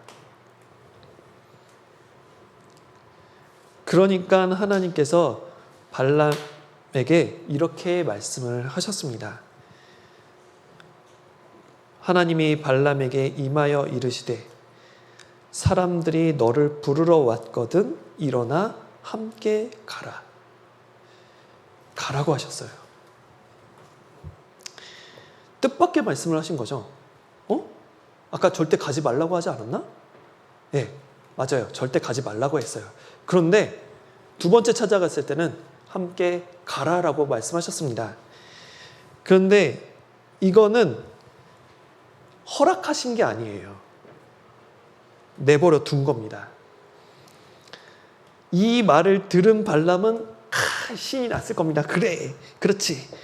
그러니까 하나님께서 발람에게 이렇게 말씀을 하셨습니다. 하나님이 발람에게 임하여 이르시되 사람들이 너를 부르러 왔거든 일어나 함께 가라. 가라고 하셨어요. 뜻밖의 말씀을 하신 거죠. 아까 절대 가지 말라고 하지 않았나? 네, 맞아요. 절대 가지 말라고 했어요. 그런데 두 번째 찾아갔을 때는 함께 가라라고 말씀하셨습니다. 그런데 이거는 허락하신 게 아니에요. 내버려 둔 겁니다. 이 말을 들은 발람은 신이 났을 겁니다. 그래, 그렇지.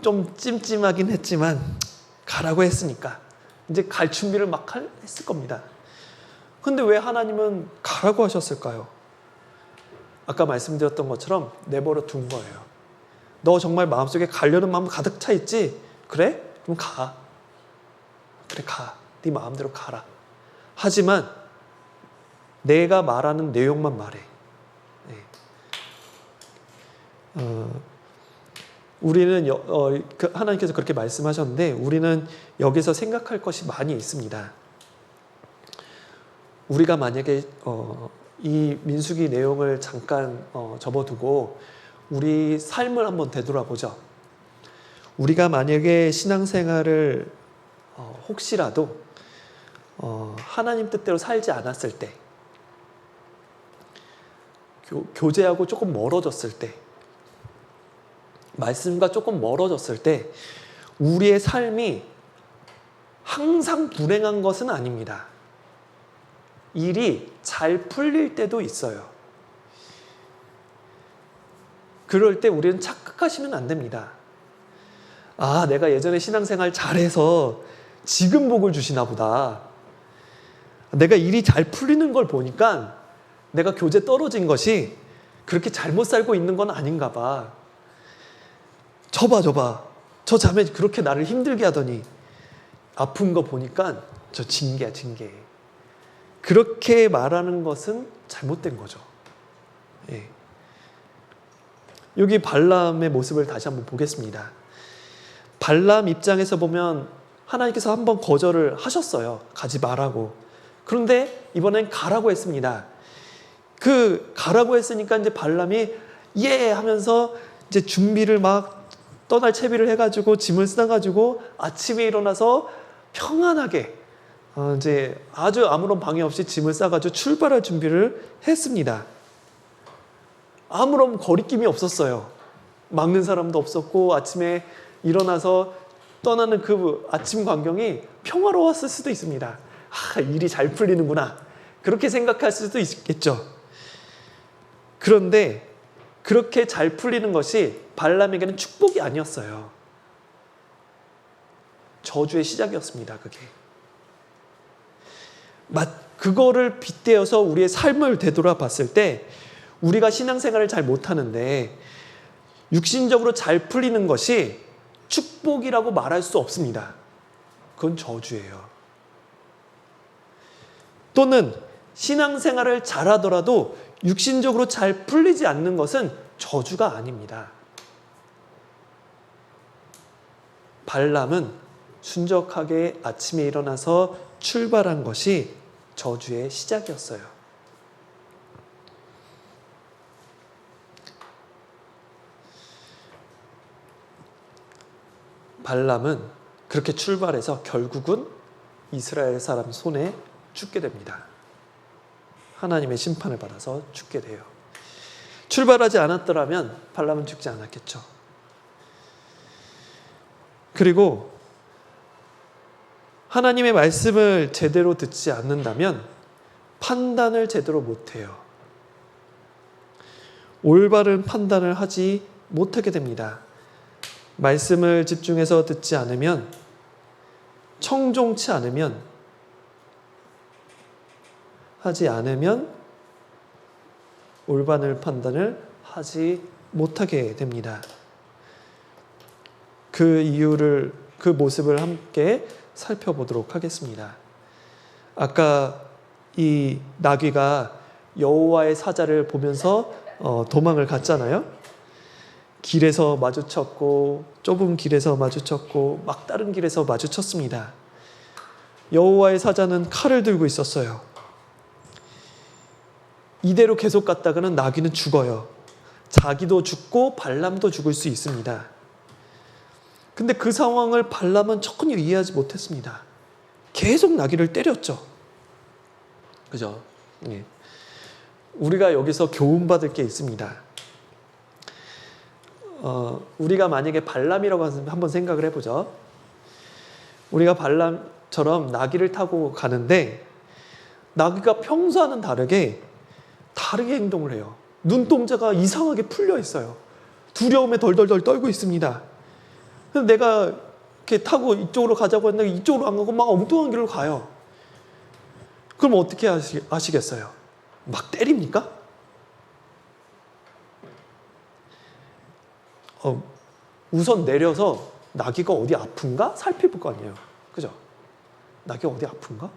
좀 찜찜하긴 했지만 가라고 했으니까 이제 갈 준비를 막 했을 겁니다. 근데 왜 하나님은 가라고 하셨을까요? 아까 말씀드렸던 것처럼 내버려 둔 거예요. 너 정말 마음속에 가려는 마음 가득 차 있지? 그래? 그럼 가. 그래, 가. 네 마음대로 가라. 하지만 내가 말하는 내용만 말해. 우리는 하나님께서 그렇게 말씀하셨는데 우리는 여기서 생각할 것이 많이 있습니다. 우리가 만약에 이 민수기 내용을 잠깐 접어두고 우리 삶을 한번 되돌아보죠. 우리가 만약에 신앙생활을 혹시라도 하나님 뜻대로 살지 않았을 때, 교제하고 조금 멀어졌을 때, 말씀과 조금 멀어졌을 때 우리의 삶이 항상 불행한 것은 아닙니다. 일이 잘 풀릴 때도 있어요. 그럴 때 우리는 착각하시면 안 됩니다. 내가 예전에 신앙생활 잘해서 지금 복을 주시나 보다. 내가 일이 잘 풀리는 걸 보니까 내가 교제 떨어진 것이 그렇게 잘못 살고 있는 건 아닌가 봐. 저봐. 저 자매 그렇게 나를 힘들게 하더니 아픈 거 보니까 저 징계야, 징계. 그렇게 말하는 것은 잘못된 거죠. 예. 여기 발람의 모습을 다시 한번 보겠습니다. 발람 입장에서 보면 하나님께서 한번 거절을 하셨어요. 가지 말라고. 그런데 이번엔 가라고 했습니다. 그 가라고 했으니까 이제 발람이 예 하면서 이제 준비를 막 떠날 채비를 해가지고 짐을 싸가지고 아침에 일어나서 평안하게 이제 아주 아무런 방해 없이 짐을 싸가지고 출발할 준비를 했습니다. 아무런 거리낌이 없었어요. 막는 사람도 없었고 아침에 일어나서 떠나는 그 아침 광경이 평화로웠을 수도 있습니다. 일이 잘 풀리는구나. 그렇게 생각할 수도 있겠죠. 그런데 그렇게 잘 풀리는 것이 발람에게는 축복이 아니었어요. 저주의 시작이었습니다. 그거를 빗대어서 우리의 삶을 되돌아봤을 때 우리가 신앙생활을 잘 못하는데 육신적으로 잘 풀리는 것이 축복이라고 말할 수 없습니다. 그건 저주예요. 또는 신앙생활을 잘하더라도 육신적으로 잘 풀리지 않는 것은 저주가 아닙니다. 발람은 순적하게 아침에 일어나서 출발한 것이 저주의 시작이었어요. 발람은 그렇게 출발해서 결국은 이스라엘 사람 손에 죽게 됩니다. 하나님의 심판을 받아서 죽게 돼요. 출발하지 않았더라면 발람은 죽지 않았겠죠. 그리고 하나님의 말씀을 제대로 듣지 않는다면 판단을 제대로 못해요. 올바른 판단을 하지 못하게 됩니다. 말씀을 집중해서 듣지 않으면, 청종치 않으면, 하지 않으면 올바른 판단을 하지 못하게 됩니다. 그 이유를, 그 모습을 함께 살펴보도록 하겠습니다. 아까 이 나귀가 여호와의 사자를 보면서 도망을 갔잖아요. 길에서 마주쳤고, 좁은 길에서 마주쳤고, 막다른 길에서 마주쳤습니다. 여호와의 사자는 칼을 들고 있었어요. 이대로 계속 갔다가는 나귀는 죽어요. 자기도 죽고 발람도 죽을 수 있습니다. 근데 그 상황을 발람은 전혀 이해하지 못했습니다. 계속 나귀를 때렸죠. 그죠? 예. 우리가 여기서 교훈받을 게 있습니다. 우리가 만약에 발람이라고 한번 생각을 해보죠. 우리가 발람처럼 나귀를 타고 가는데 나귀가 평소와는 다르게 행동을 해요. 눈동자가 이상하게 풀려 있어요. 두려움에 덜덜덜 떨고 있습니다. 그래서 내가 이렇게 타고 이쪽으로 가자고 했는데 이쪽으로 안 가고 막 엉뚱한 길로 가요. 그럼 어떻게 아시겠어요? 막 때립니까? 우선 내려서 나귀가 어디 아픈가 살펴볼 거 아니에요. 그죠? 나귀가 어디 아픈가?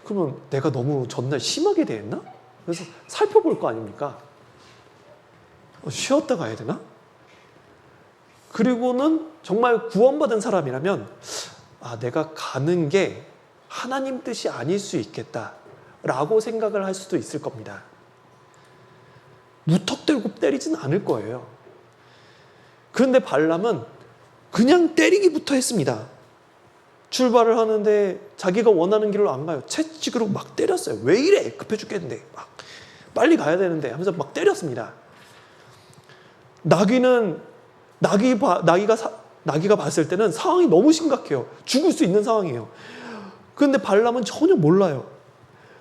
그러면 내가 너무 전날 심하게 대했나? 그래서 살펴볼 거 아닙니까? 쉬었다 가야 되나? 그리고는 정말 구원받은 사람이라면 내가 가는 게 하나님 뜻이 아닐 수 있겠다라고 생각을 할 수도 있을 겁니다. 무턱대고 때리지는 않을 거예요. 그런데 발람은 그냥 때리기부터 했습니다. 출발을 하는데 자기가 원하는 길로 안 가요. 채찍으로 막 때렸어요. 왜 이래? 급해 죽겠는데. 막 빨리 가야 되는데 하면서 막 때렸습니다. 나귀가 봤을 때는 상황이 너무 심각해요. 죽을 수 있는 상황이에요. 그런데 발람은 전혀 몰라요.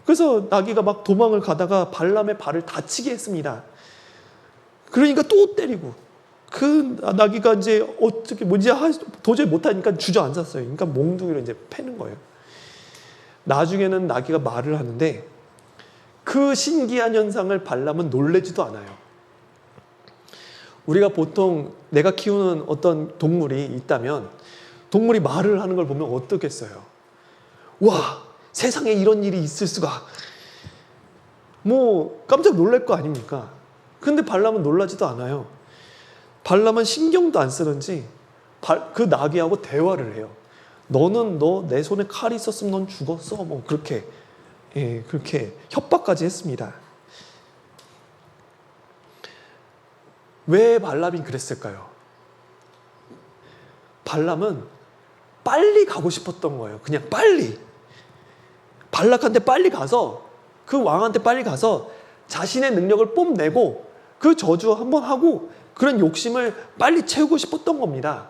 그래서 나귀가 막 도망을 가다가 발람의 발을 다치게 했습니다. 그러니까 또 때리고, 그 나귀가 이제 어떻게 뭔지 도저히 못하니까 주저앉았어요. 그러니까 몽둥이로 이제 패는 거예요. 나중에는 나귀가 말을 하는데 그 신기한 현상을 발람은 놀래지도 않아요. 우리가 보통 내가 키우는 어떤 동물이 있다면 동물이 말을 하는 걸 보면 어떻겠어요? 와, 세상에 이런 일이 있을 수가. 뭐 깜짝 놀랄 거 아닙니까? 근데 발람은 놀라지도 않아요. 발람은 신경도 안 쓰는지 그 나귀하고 대화를 해요. 너는 너 내 손에 칼이 있었으면 넌 죽었어. 뭐 그렇게 그렇게 협박까지 했습니다. 왜 발람이 그랬을까요? 발람은 빨리 가고 싶었던 거예요. 그냥 빨리. 발락한테 빨리 가서 그 왕한테 빨리 가서 자신의 능력을 뽐내고 그 저주 한번 하고 그런 욕심을 빨리 채우고 싶었던 겁니다.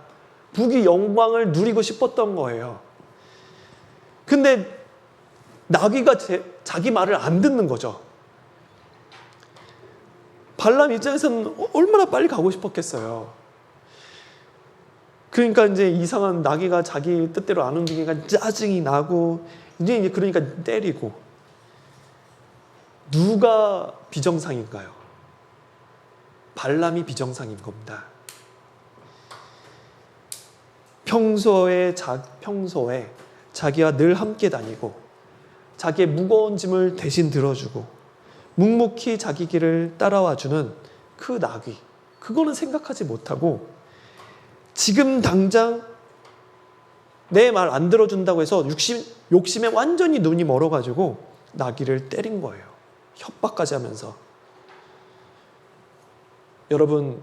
북이 영광을 누리고 싶었던 거예요. 근데 나귀가 자기 말을 안 듣는 거죠. 발람 입장에서는 얼마나 빨리 가고 싶었겠어요. 그러니까 이제 이상한 나귀가 자기 뜻대로 안 움직이니까 짜증이 나고 이제 그러니까 때리고. 누가 비정상인가요? 발람이 비정상인 겁니다. 평소에 자기와 늘 함께 다니고 자기의 무거운 짐을 대신 들어주고 묵묵히 자기 길을 따라와주는 그 나귀, 그거는 생각하지 못하고 지금 당장 내 말 안 들어준다고 해서 욕심에 완전히 눈이 멀어가지고 나귀를 때린 거예요. 협박까지 하면서. 여러분,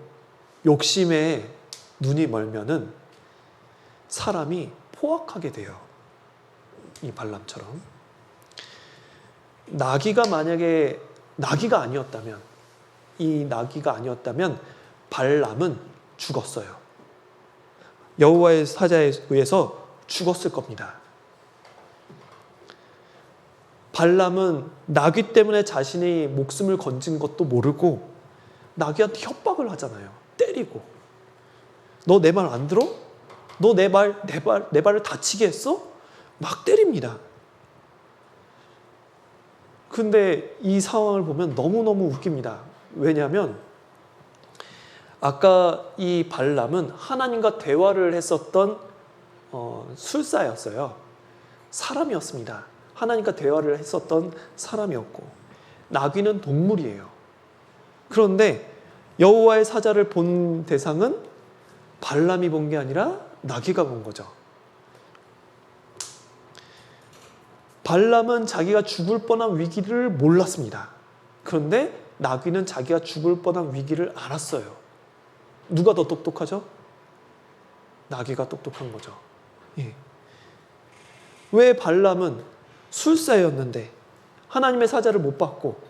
욕심에 눈이 멀면은 사람이 포악하게 돼요. 이 발람처럼. 나귀가 만약에 나귀가 아니었다면, 이 나귀가 아니었다면 발람은 죽었어요. 여호와의 사자에 의해서 죽었을 겁니다. 발람은 나귀 때문에 자신의 목숨을 건진 것도 모르고 나귀한테 협박을 하잖아요. 때리고. 너 내 말 안 들어? 너 내 발을 다치게 했어? 막 때립니다. 근데 이 상황을 보면 너무너무 웃깁니다. 왜냐하면 아까 이 발람은 하나님과 대화를 했었던 술사였어요. 사람이었습니다. 하나님과 대화를 했었던 사람이었고 나귀는 동물이에요. 그런데 여호와의 사자를 본 대상은 발람이 본 게 아니라 나귀가 본 거죠. 발람은 자기가 죽을 뻔한 위기를 몰랐습니다. 그런데 나귀는 자기가 죽을 뻔한 위기를 알았어요. 누가 더 똑똑하죠? 나귀가 똑똑한 거죠. 예. 왜 발람은 술사였는데 하나님의 사자를 못 받고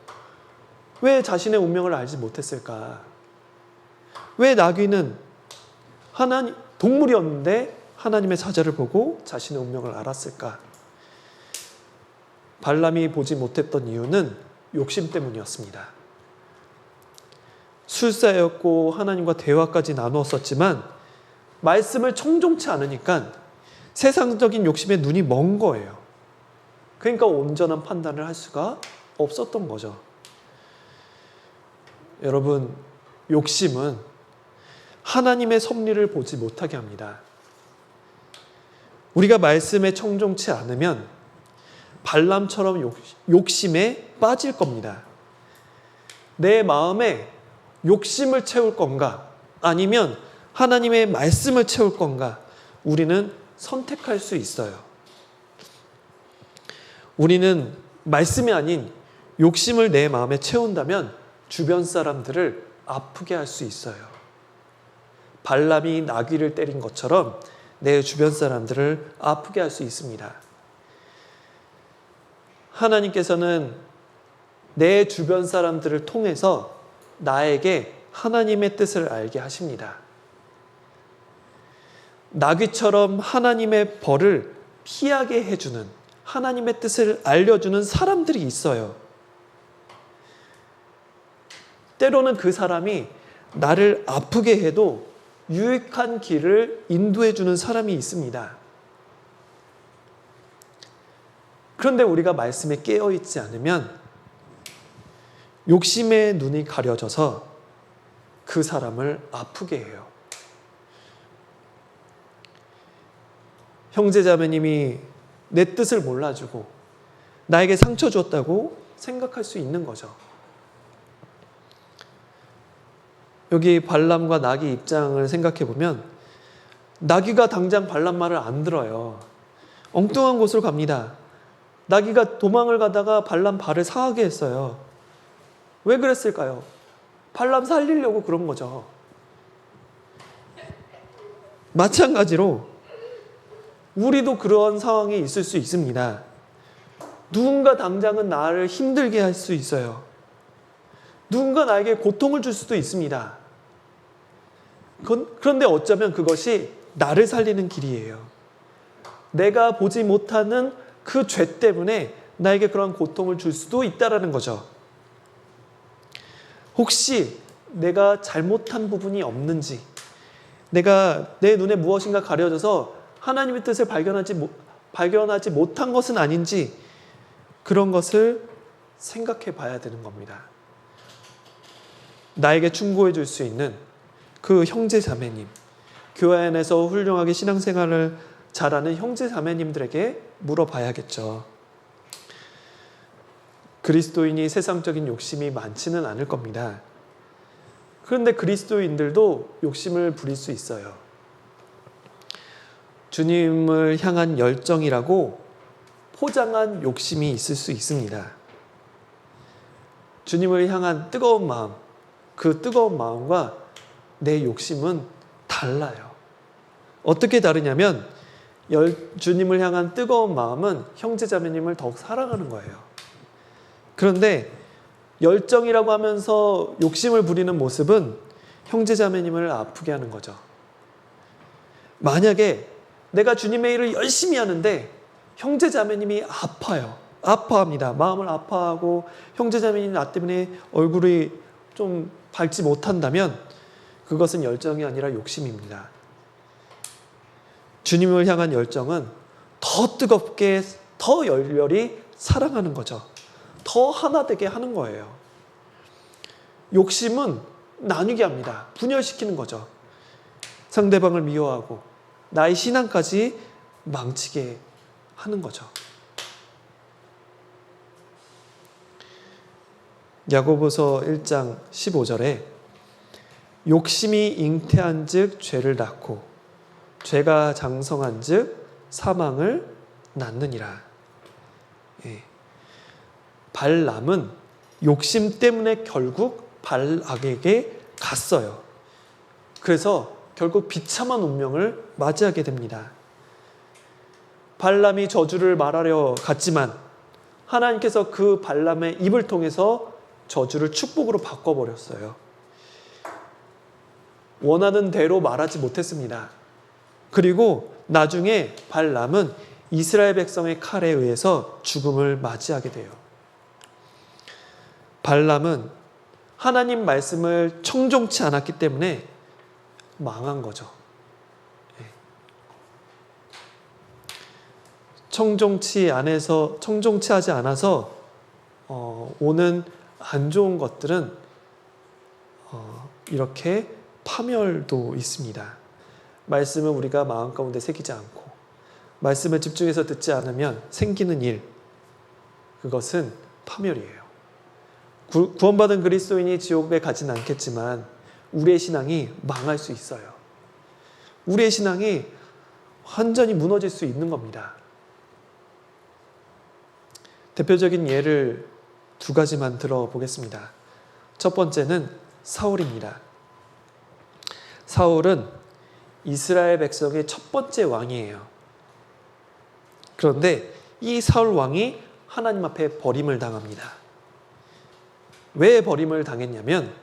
왜 자신의 운명을 알지 못했을까? 왜 나귀는 동물이었는데 하나님의 사자를 보고 자신의 운명을 알았을까? 발람이 보지 못했던 이유는 욕심 때문이었습니다. 술사였고 하나님과 대화까지 나누었었지만 말씀을 청종치 않으니까 세상적인 욕심에 눈이 먼 거예요. 그러니까 온전한 판단을 할 수가 없었던 거죠. 여러분, 욕심은 하나님의 섭리를 보지 못하게 합니다. 우리가 말씀에 청종치 않으면 발람처럼 욕심에 빠질 겁니다. 내 마음에 욕심을 채울 건가? 아니면 하나님의 말씀을 채울 건가? 우리는 선택할 수 있어요. 우리는 말씀이 아닌 욕심을 내 마음에 채운다면 주변 사람들을 아프게 할 수 있어요. 발람이 나귀를 때린 것처럼 내 주변 사람들을 아프게 할 수 있습니다. 하나님께서는 내 주변 사람들을 통해서 나에게 하나님의 뜻을 알게 하십니다. 나귀처럼 하나님의 벌을 피하게 해주는, 하나님의 뜻을 알려주는 사람들이 있어요. 때로는 그 사람이 나를 아프게 해도 유익한 길을 인도해주는 사람이 있습니다. 그런데 우리가 말씀에 깨어있지 않으면 욕심의 눈이 가려져서 그 사람을 아프게 해요. 형제자매님이 내 뜻을 몰라주고 나에게 상처 줬다고 생각할 수 있는 거죠. 여기 발람과 나귀 입장을 생각해 보면 나귀가 당장 발람 말을 안 들어요. 엉뚱한 곳으로 갑니다. 나귀가 도망을 가다가 발람 발을 상하게 했어요. 왜 그랬을까요? 발람 살리려고 그런 거죠. 마찬가지로 우리도 그런 상황이 있을 수 있습니다. 누군가 당장은 나를 힘들게 할 수 있어요. 누군가 나에게 고통을 줄 수도 있습니다. 그런데 어쩌면 그것이 나를 살리는 길이에요. 내가 보지 못하는 그 죄 때문에 나에게 그런 고통을 줄 수도 있다는 거죠. 혹시 내가 잘못한 부분이 없는지, 내가 내 눈에 무엇인가 가려져서 하나님의 뜻을 발견하지 못한 것은 아닌지 그런 것을 생각해 봐야 되는 겁니다. 나에게 충고해 줄 수 있는 그 형제 자매님, 교회 안에서 훌륭하게 신앙생활을 잘하는 형제 자매님들에게 물어봐야겠죠. 그리스도인이 세상적인 욕심이 많지는 않을 겁니다. 그런데 그리스도인들도 욕심을 부릴 수 있어요. 주님을 향한 열정이라고 포장한 욕심이 있을 수 있습니다. 주님을 향한 뜨거운 마음, 그 뜨거운 마음과 내 욕심은 달라요. 어떻게 다르냐면 주님을 향한 뜨거운 마음은 형제자매님을 더욱 사랑하는 거예요. 그런데 열정이라고 하면서 욕심을 부리는 모습은 형제자매님을 아프게 하는 거죠. 만약에 내가 주님의 일을 열심히 하는데 형제자매님이 아파합니다. 마음을 아파하고 형제자매님이 나 때문에 얼굴이 좀 밝지 못한다면 그것은 열정이 아니라 욕심입니다. 주님을 향한 열정은 더 뜨겁게, 더 열렬히 사랑하는 거죠. 더 하나 되게 하는 거예요. 욕심은 나뉘게 합니다. 분열시키는 거죠. 상대방을 미워하고 나의 신앙까지 망치게 하는 거죠. 야고보서 1장 15절에 욕심이 잉태한 즉 죄를 낳고 죄가 장성한 즉 사망을 낳느니라. 예. 발람은 욕심 때문에 결국 발악에게 갔어요. 그래서 결국 비참한 운명을 맞이하게 됩니다. 발람이 저주를 말하려 갔지만 하나님께서 그 발람의 입을 통해서 저주를 축복으로 바꿔버렸어요. 원하는 대로 말하지 못했습니다. 그리고 나중에 발람은 이스라엘 백성의 칼에 의해서 죽음을 맞이하게 돼요. 발람은 하나님 말씀을 청종치 않았기 때문에 망한 거죠. 청종치하지 않아서 오는 안 좋은 것들은 이렇게 파멸도 있습니다. 말씀을 우리가 마음 가운데 새기지 않고 말씀을 집중해서 듣지 않으면 생기는 일, 그것은 파멸이에요. 구원받은 그리스도인이 지옥에 가진 않겠지만 우리의 신앙이 망할 수 있어요. 우리의 신앙이 완전히 무너질 수 있는 겁니다. 대표적인 예를 두 가지만 들어보겠습니다. 첫 번째는 사울입니다. 사울은 이스라엘 백성의 첫 번째 왕이에요. 그런데 이 사울 왕이 하나님 앞에 버림을 당합니다. 왜 버림을 당했냐면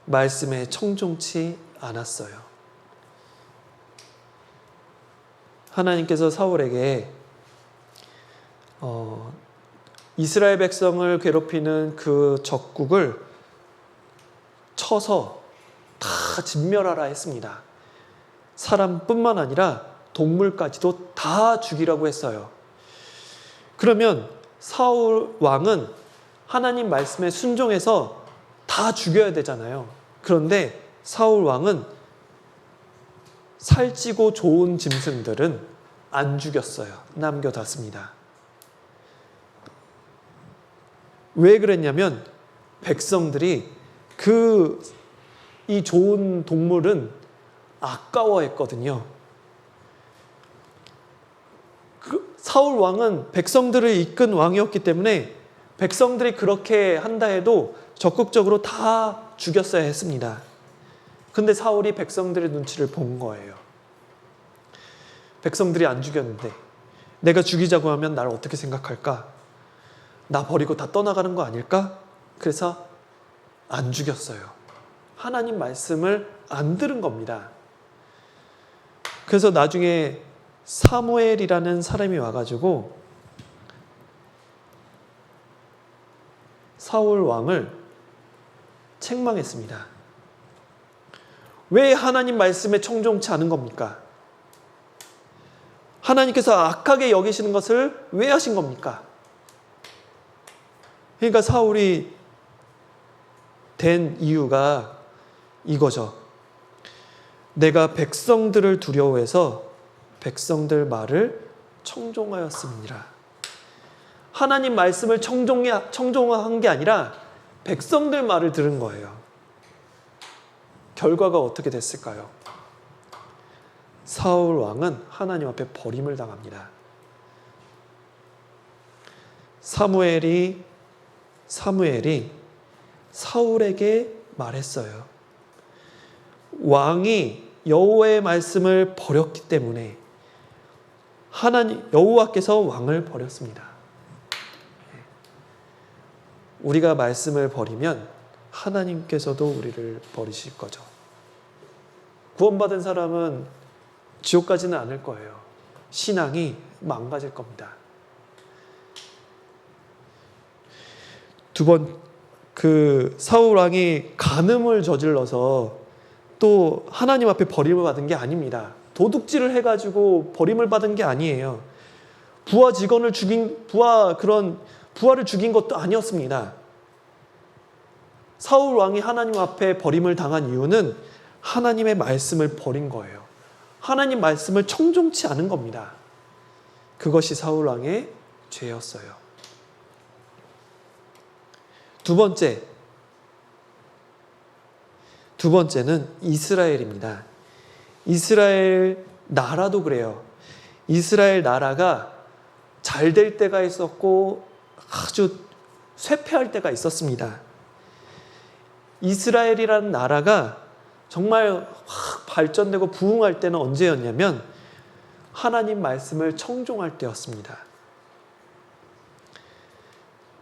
말씀에 청종치 않았어요. 하나님께서 사울에게 이스라엘 백성을 괴롭히는 그 적국을 쳐서 다 진멸하라 했습니다. 사람뿐만 아니라 동물까지도 다 죽이라고 했어요. 그러면 사울 왕은 하나님 말씀에 순종해서 다 죽여야 되잖아요. 그런데 사울 왕은 살찌고 좋은 짐승들은 안 죽였어요. 남겨뒀습니다. 왜 그랬냐면 백성들이 이 좋은 동물은 아까워했거든요. 사울 왕은 백성들을 이끈 왕이었기 때문에 백성들이 그렇게 한다 해도 적극적으로 다 죽였어야 했습니다. 근데 사울이 백성들의 눈치를 본 거예요. 백성들이 안 죽였는데 내가 죽이자고 하면 나를 어떻게 생각할까? 나 버리고 다 떠나가는 거 아닐까? 그래서 안 죽였어요. 하나님 말씀을 안 들은 겁니다. 그래서 나중에 사무엘이라는 사람이 와가지고 사울 왕을 책망했습니다. 왜 하나님 말씀에 청종치 않은 겁니까? 하나님께서 악하게 여기시는 것을 왜 하신 겁니까? 그러니까 사울이 된 이유가 이거죠. 내가 백성들을 두려워해서 백성들 말을 청종하였습니다. 하나님 말씀을 청종한 게 아니라 백성들 말을 들은 거예요. 결과가 어떻게 됐을까요? 사울 왕은 하나님 앞에 버림을 당합니다. 사무엘이 사울에게 말했어요. 왕이 여호와의 말씀을 버렸기 때문에 여호와께서 왕을 버렸습니다. 우리가 말씀을 버리면 하나님께서도 우리를 버리실 거죠. 구원받은 사람은 지옥 가지는 않을 거예요. 신앙이 망가질 겁니다. 두 번, 사울 왕이 간음을 저질러서 또 하나님 앞에 버림을 받은 게 아닙니다. 도둑질을 해가지고 버림을 받은 게 아니에요. 부하를 죽인 것도 아니었습니다. 사울 왕이 하나님 앞에 버림을 당한 이유는 하나님의 말씀을 버린 거예요. 하나님 말씀을 청종치 않은 겁니다. 그것이 사울 왕의 죄였어요. 두 번째는 이스라엘입니다. 이스라엘 나라도 그래요. 이스라엘 나라가 잘 될 때가 있었고 아주 쇠퇴할 때가 있었습니다. 이스라엘이라는 나라가 정말 확 발전되고 부흥할 때는 언제였냐면 하나님 말씀을 청종할 때였습니다.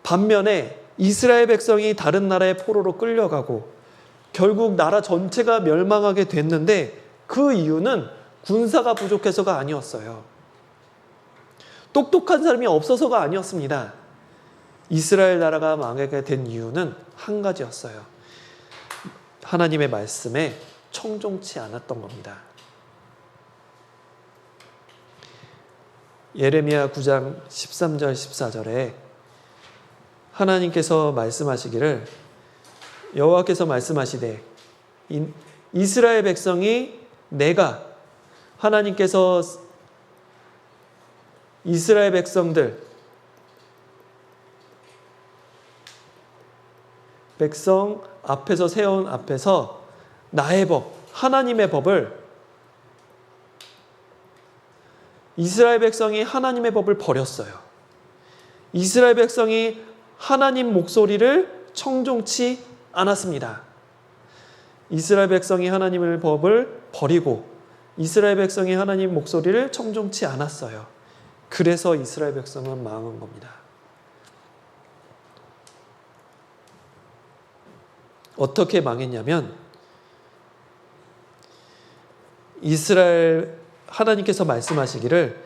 반면에 이스라엘 백성이 다른 나라의 포로로 끌려가고 결국 나라 전체가 멸망하게 됐는데 그 이유는 군사가 부족해서가 아니었어요. 똑똑한 사람이 없어서가 아니었습니다. 이스라엘 나라가 망하게 된 이유는 한 가지였어요. 하나님의 말씀에 청종치 않았던 겁니다. 예레미야 9장 13절 14절에 하나님께서 말씀하시기를 여호와께서 말씀하시되 이스라엘 백성이 하나님께서 이스라엘 백성 앞에서 세운 앞에서 나의 법, 하나님의 법을 이스라엘 백성이 하나님의 법을 버렸어요. 이스라엘 백성이 하나님 목소리를 청종치 않았습니다. 이스라엘 백성이 하나님의 법을 버리고 이스라엘 백성이 하나님 목소리를 청종치 않았어요. 그래서 이스라엘 백성은 망한 겁니다. 어떻게 망했냐면 하나님께서 말씀하시기를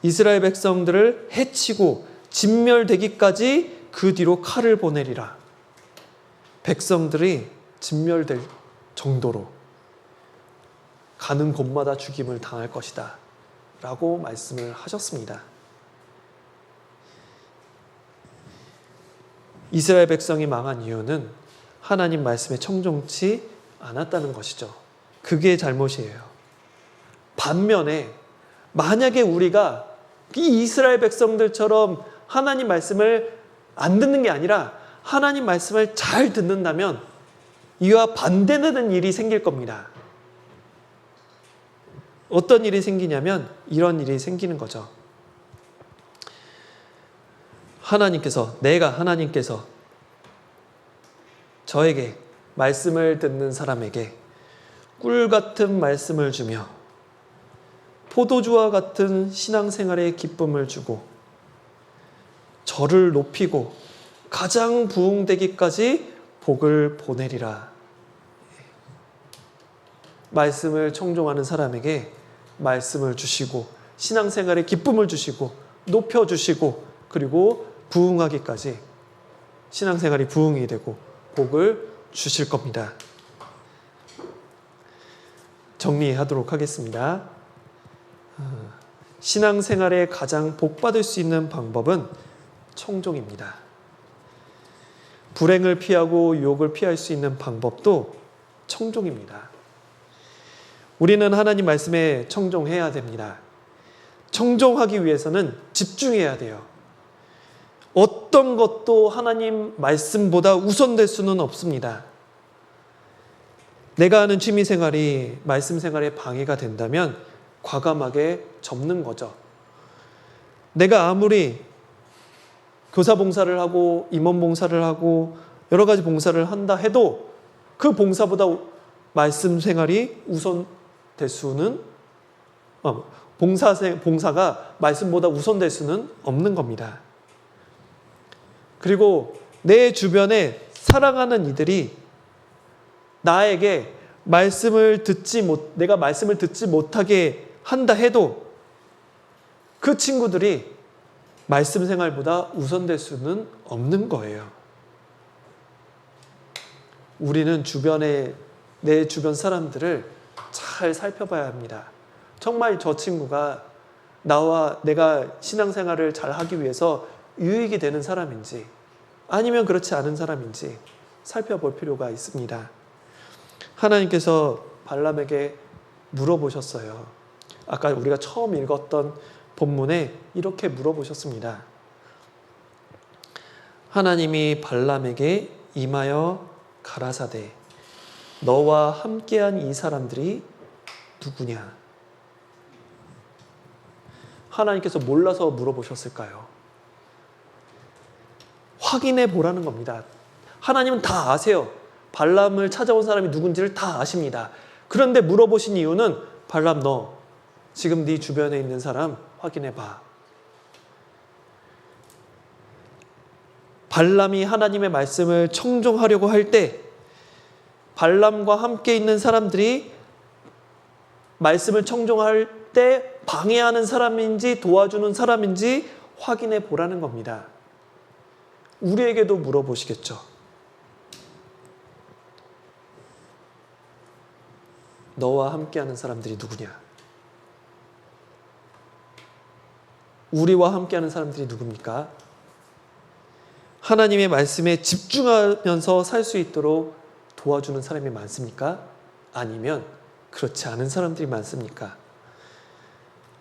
이스라엘 백성들을 해치고 진멸되기까지 그 뒤로 칼을 보내리라. 백성들이 진멸될 정도로 가는 곳마다 죽임을 당할 것이다 라고 말씀을 하셨습니다. 이스라엘 백성이 망한 이유는 하나님 말씀에 청종치 않았다는 것이죠. 그게 잘못이에요. 반면에 만약에 우리가 이 이스라엘 백성들처럼 하나님 말씀을 안 듣는 게 아니라 하나님 말씀을 잘 듣는다면 이와 반대되는 일이 생길 겁니다. 어떤 일이 생기냐면 이런 일이 생기는 거죠. 하나님께서 저에게 말씀을 듣는 사람에게 꿀 같은 말씀을 주며 포도주와 같은 신앙생활의 기쁨을 주고 저를 높이고 가장 부흥되기까지 복을 보내리라. 말씀을 청종하는 사람에게 말씀을 주시고 신앙생활에 기쁨을 주시고 높여주시고 그리고 부흥하기까지 신앙생활이 부흥이 되고 복을 주실 겁니다. 정리하도록 하겠습니다. 신앙생활에 가장 복받을 수 있는 방법은 청종입니다. 불행을 피하고 유혹을 피할 수 있는 방법도 청종입니다. 우리는 하나님 말씀에 청종해야 됩니다. 청종하기 위해서는 집중해야 돼요. 어떤 것도 하나님 말씀보다 우선될 수는 없습니다. 내가 하는 취미생활이 말씀 생활에 방해가 된다면 과감하게 접는 거죠. 내가 아무리 교사 봉사를 하고 임원 봉사를 하고 여러 가지 봉사를 한다 해도 그 봉사보다 말씀 생활이 우선될 수는 봉사가 말씀보다 우선될 수는 없는 겁니다. 그리고 내 주변에 사랑하는 이들이 나에게 내가 말씀을 듣지 못하게 한다 해도 그 친구들이 말씀 생활보다 우선될 수는 없는 거예요. 우리는 내 주변 사람들을 잘 살펴봐야 합니다. 정말 저 친구가 나와 내가 신앙생활을 잘 하기 위해서 유익이 되는 사람인지 아니면 그렇지 않은 사람인지 살펴볼 필요가 있습니다. 하나님께서 발람에게 물어보셨어요. 아까 우리가 처음 읽었던 본문에 이렇게 물어보셨습니다. 하나님이 발람에게 임하여 가라사대 너와 함께한 이 사람들이 누구냐? 하나님께서 몰라서 물어보셨을까요? 확인해 보라는 겁니다. 하나님은 다 아세요. 발람을 찾아온 사람이 누군지를 다 아십니다. 그런데 물어보신 이유는 발람 너 지금 네 주변에 있는 사람 확인해 봐. 발람이 하나님의 말씀을 청종하려고 할 때 발람과 함께 있는 사람들이 말씀을 청종할 때 방해하는 사람인지 도와주는 사람인지 확인해 보라는 겁니다. 우리에게도 물어보시겠죠. 너와 함께하는 사람들이 누구냐? 우리와 함께하는 사람들이 누굽니까? 하나님의 말씀에 집중하면서 살 수 있도록 도와주는 사람이 많습니까? 아니면 그렇지 않은 사람들이 많습니까?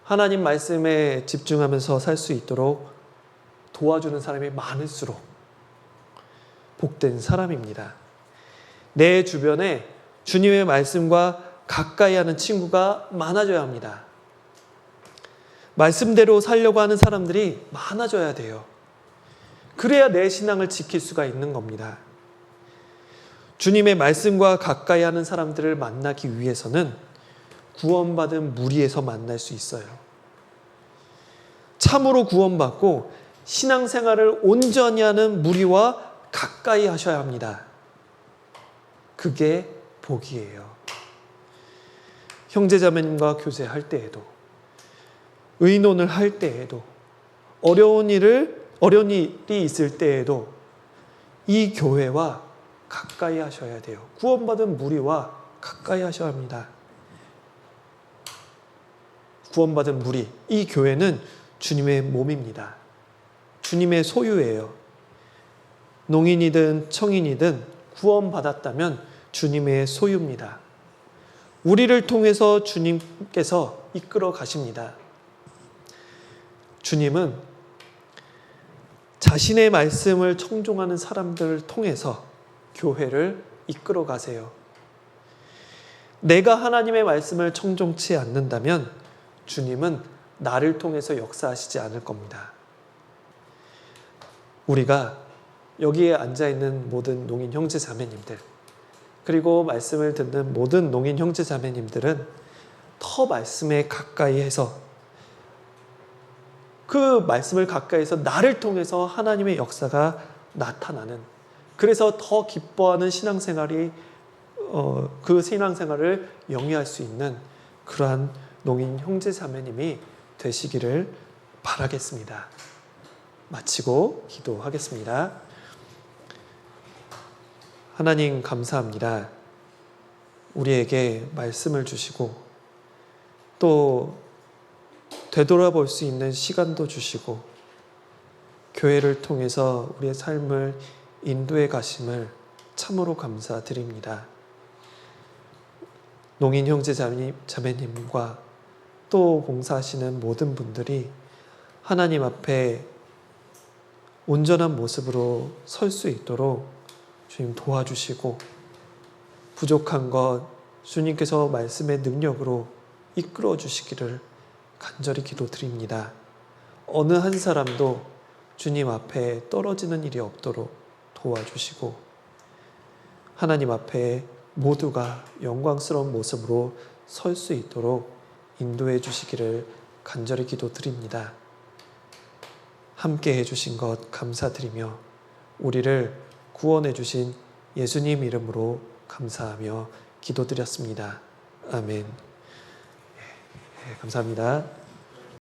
하나님 말씀에 집중하면서 살 수 있도록 도와주는 사람이 많을수록 복된 사람입니다. 내 주변에 주님의 말씀과 가까이 하는 친구가 많아져야 합니다. 말씀대로 살려고 하는 사람들이 많아져야 돼요. 그래야 내 신앙을 지킬 수가 있는 겁니다. 주님의 말씀과 가까이 하는 사람들을 만나기 위해서는 구원받은 무리에서 만날 수 있어요. 참으로 구원받고 신앙생활을 온전히 하는 무리와 가까이 하셔야 합니다. 그게 복이에요. 형제자매님과 교제할 때에도 의논을 할 때에도 어려운 일이 있을 때에도 이 교회와 가까이 하셔야 돼요. 구원받은 무리와 가까이 하셔야 합니다. 구원받은 무리, 이 교회는 주님의 몸입니다. 주님의 소유예요. 농인이든 청인이든 구원받았다면 주님의 소유입니다. 우리를 통해서 주님께서 이끌어 가십니다. 주님은 자신의 말씀을 청종하는 사람들을 통해서 교회를 이끌어 가세요. 내가 하나님의 말씀을 청종치 않는다면 주님은 나를 통해서 역사하시지 않을 겁니다. 우리가 여기에 앉아있는 모든 농인 형제 자매님들, 그리고 말씀을 듣는 모든 농인 형제 자매님들은 더 말씀에 가까이 해서 그 말씀을 가까이서 나를 통해서 하나님의 역사가 나타나는, 그래서 더 기뻐하는 신앙생활이 그 신앙생활을 영위할 수 있는 그러한 농인 형제 자매님이 되시기를 바라겠습니다. 마치고 기도하겠습니다. 하나님 감사합니다. 우리에게 말씀을 주시고 또 되돌아볼 수 있는 시간도 주시고 교회를 통해서 우리의 삶을 인도해 가심을 참으로 감사드립니다. 농인 형제 자매님과 또 봉사하시는 모든 분들이 하나님 앞에 온전한 모습으로 설 수 있도록 주님 도와주시고 부족한 것 주님께서 말씀의 능력으로 이끌어 주시기를 간절히 기도드립니다. 어느 한 사람도 주님 앞에 떨어지는 일이 없도록 도와주시고 하나님 앞에 모두가 영광스러운 모습으로 설 수 있도록 인도해 주시기를 간절히 기도드립니다. 함께 해주신 것 감사드리며 우리를 구원해 주신 예수님 이름으로 감사하며 기도드렸습니다. 아멘. 감사합니다.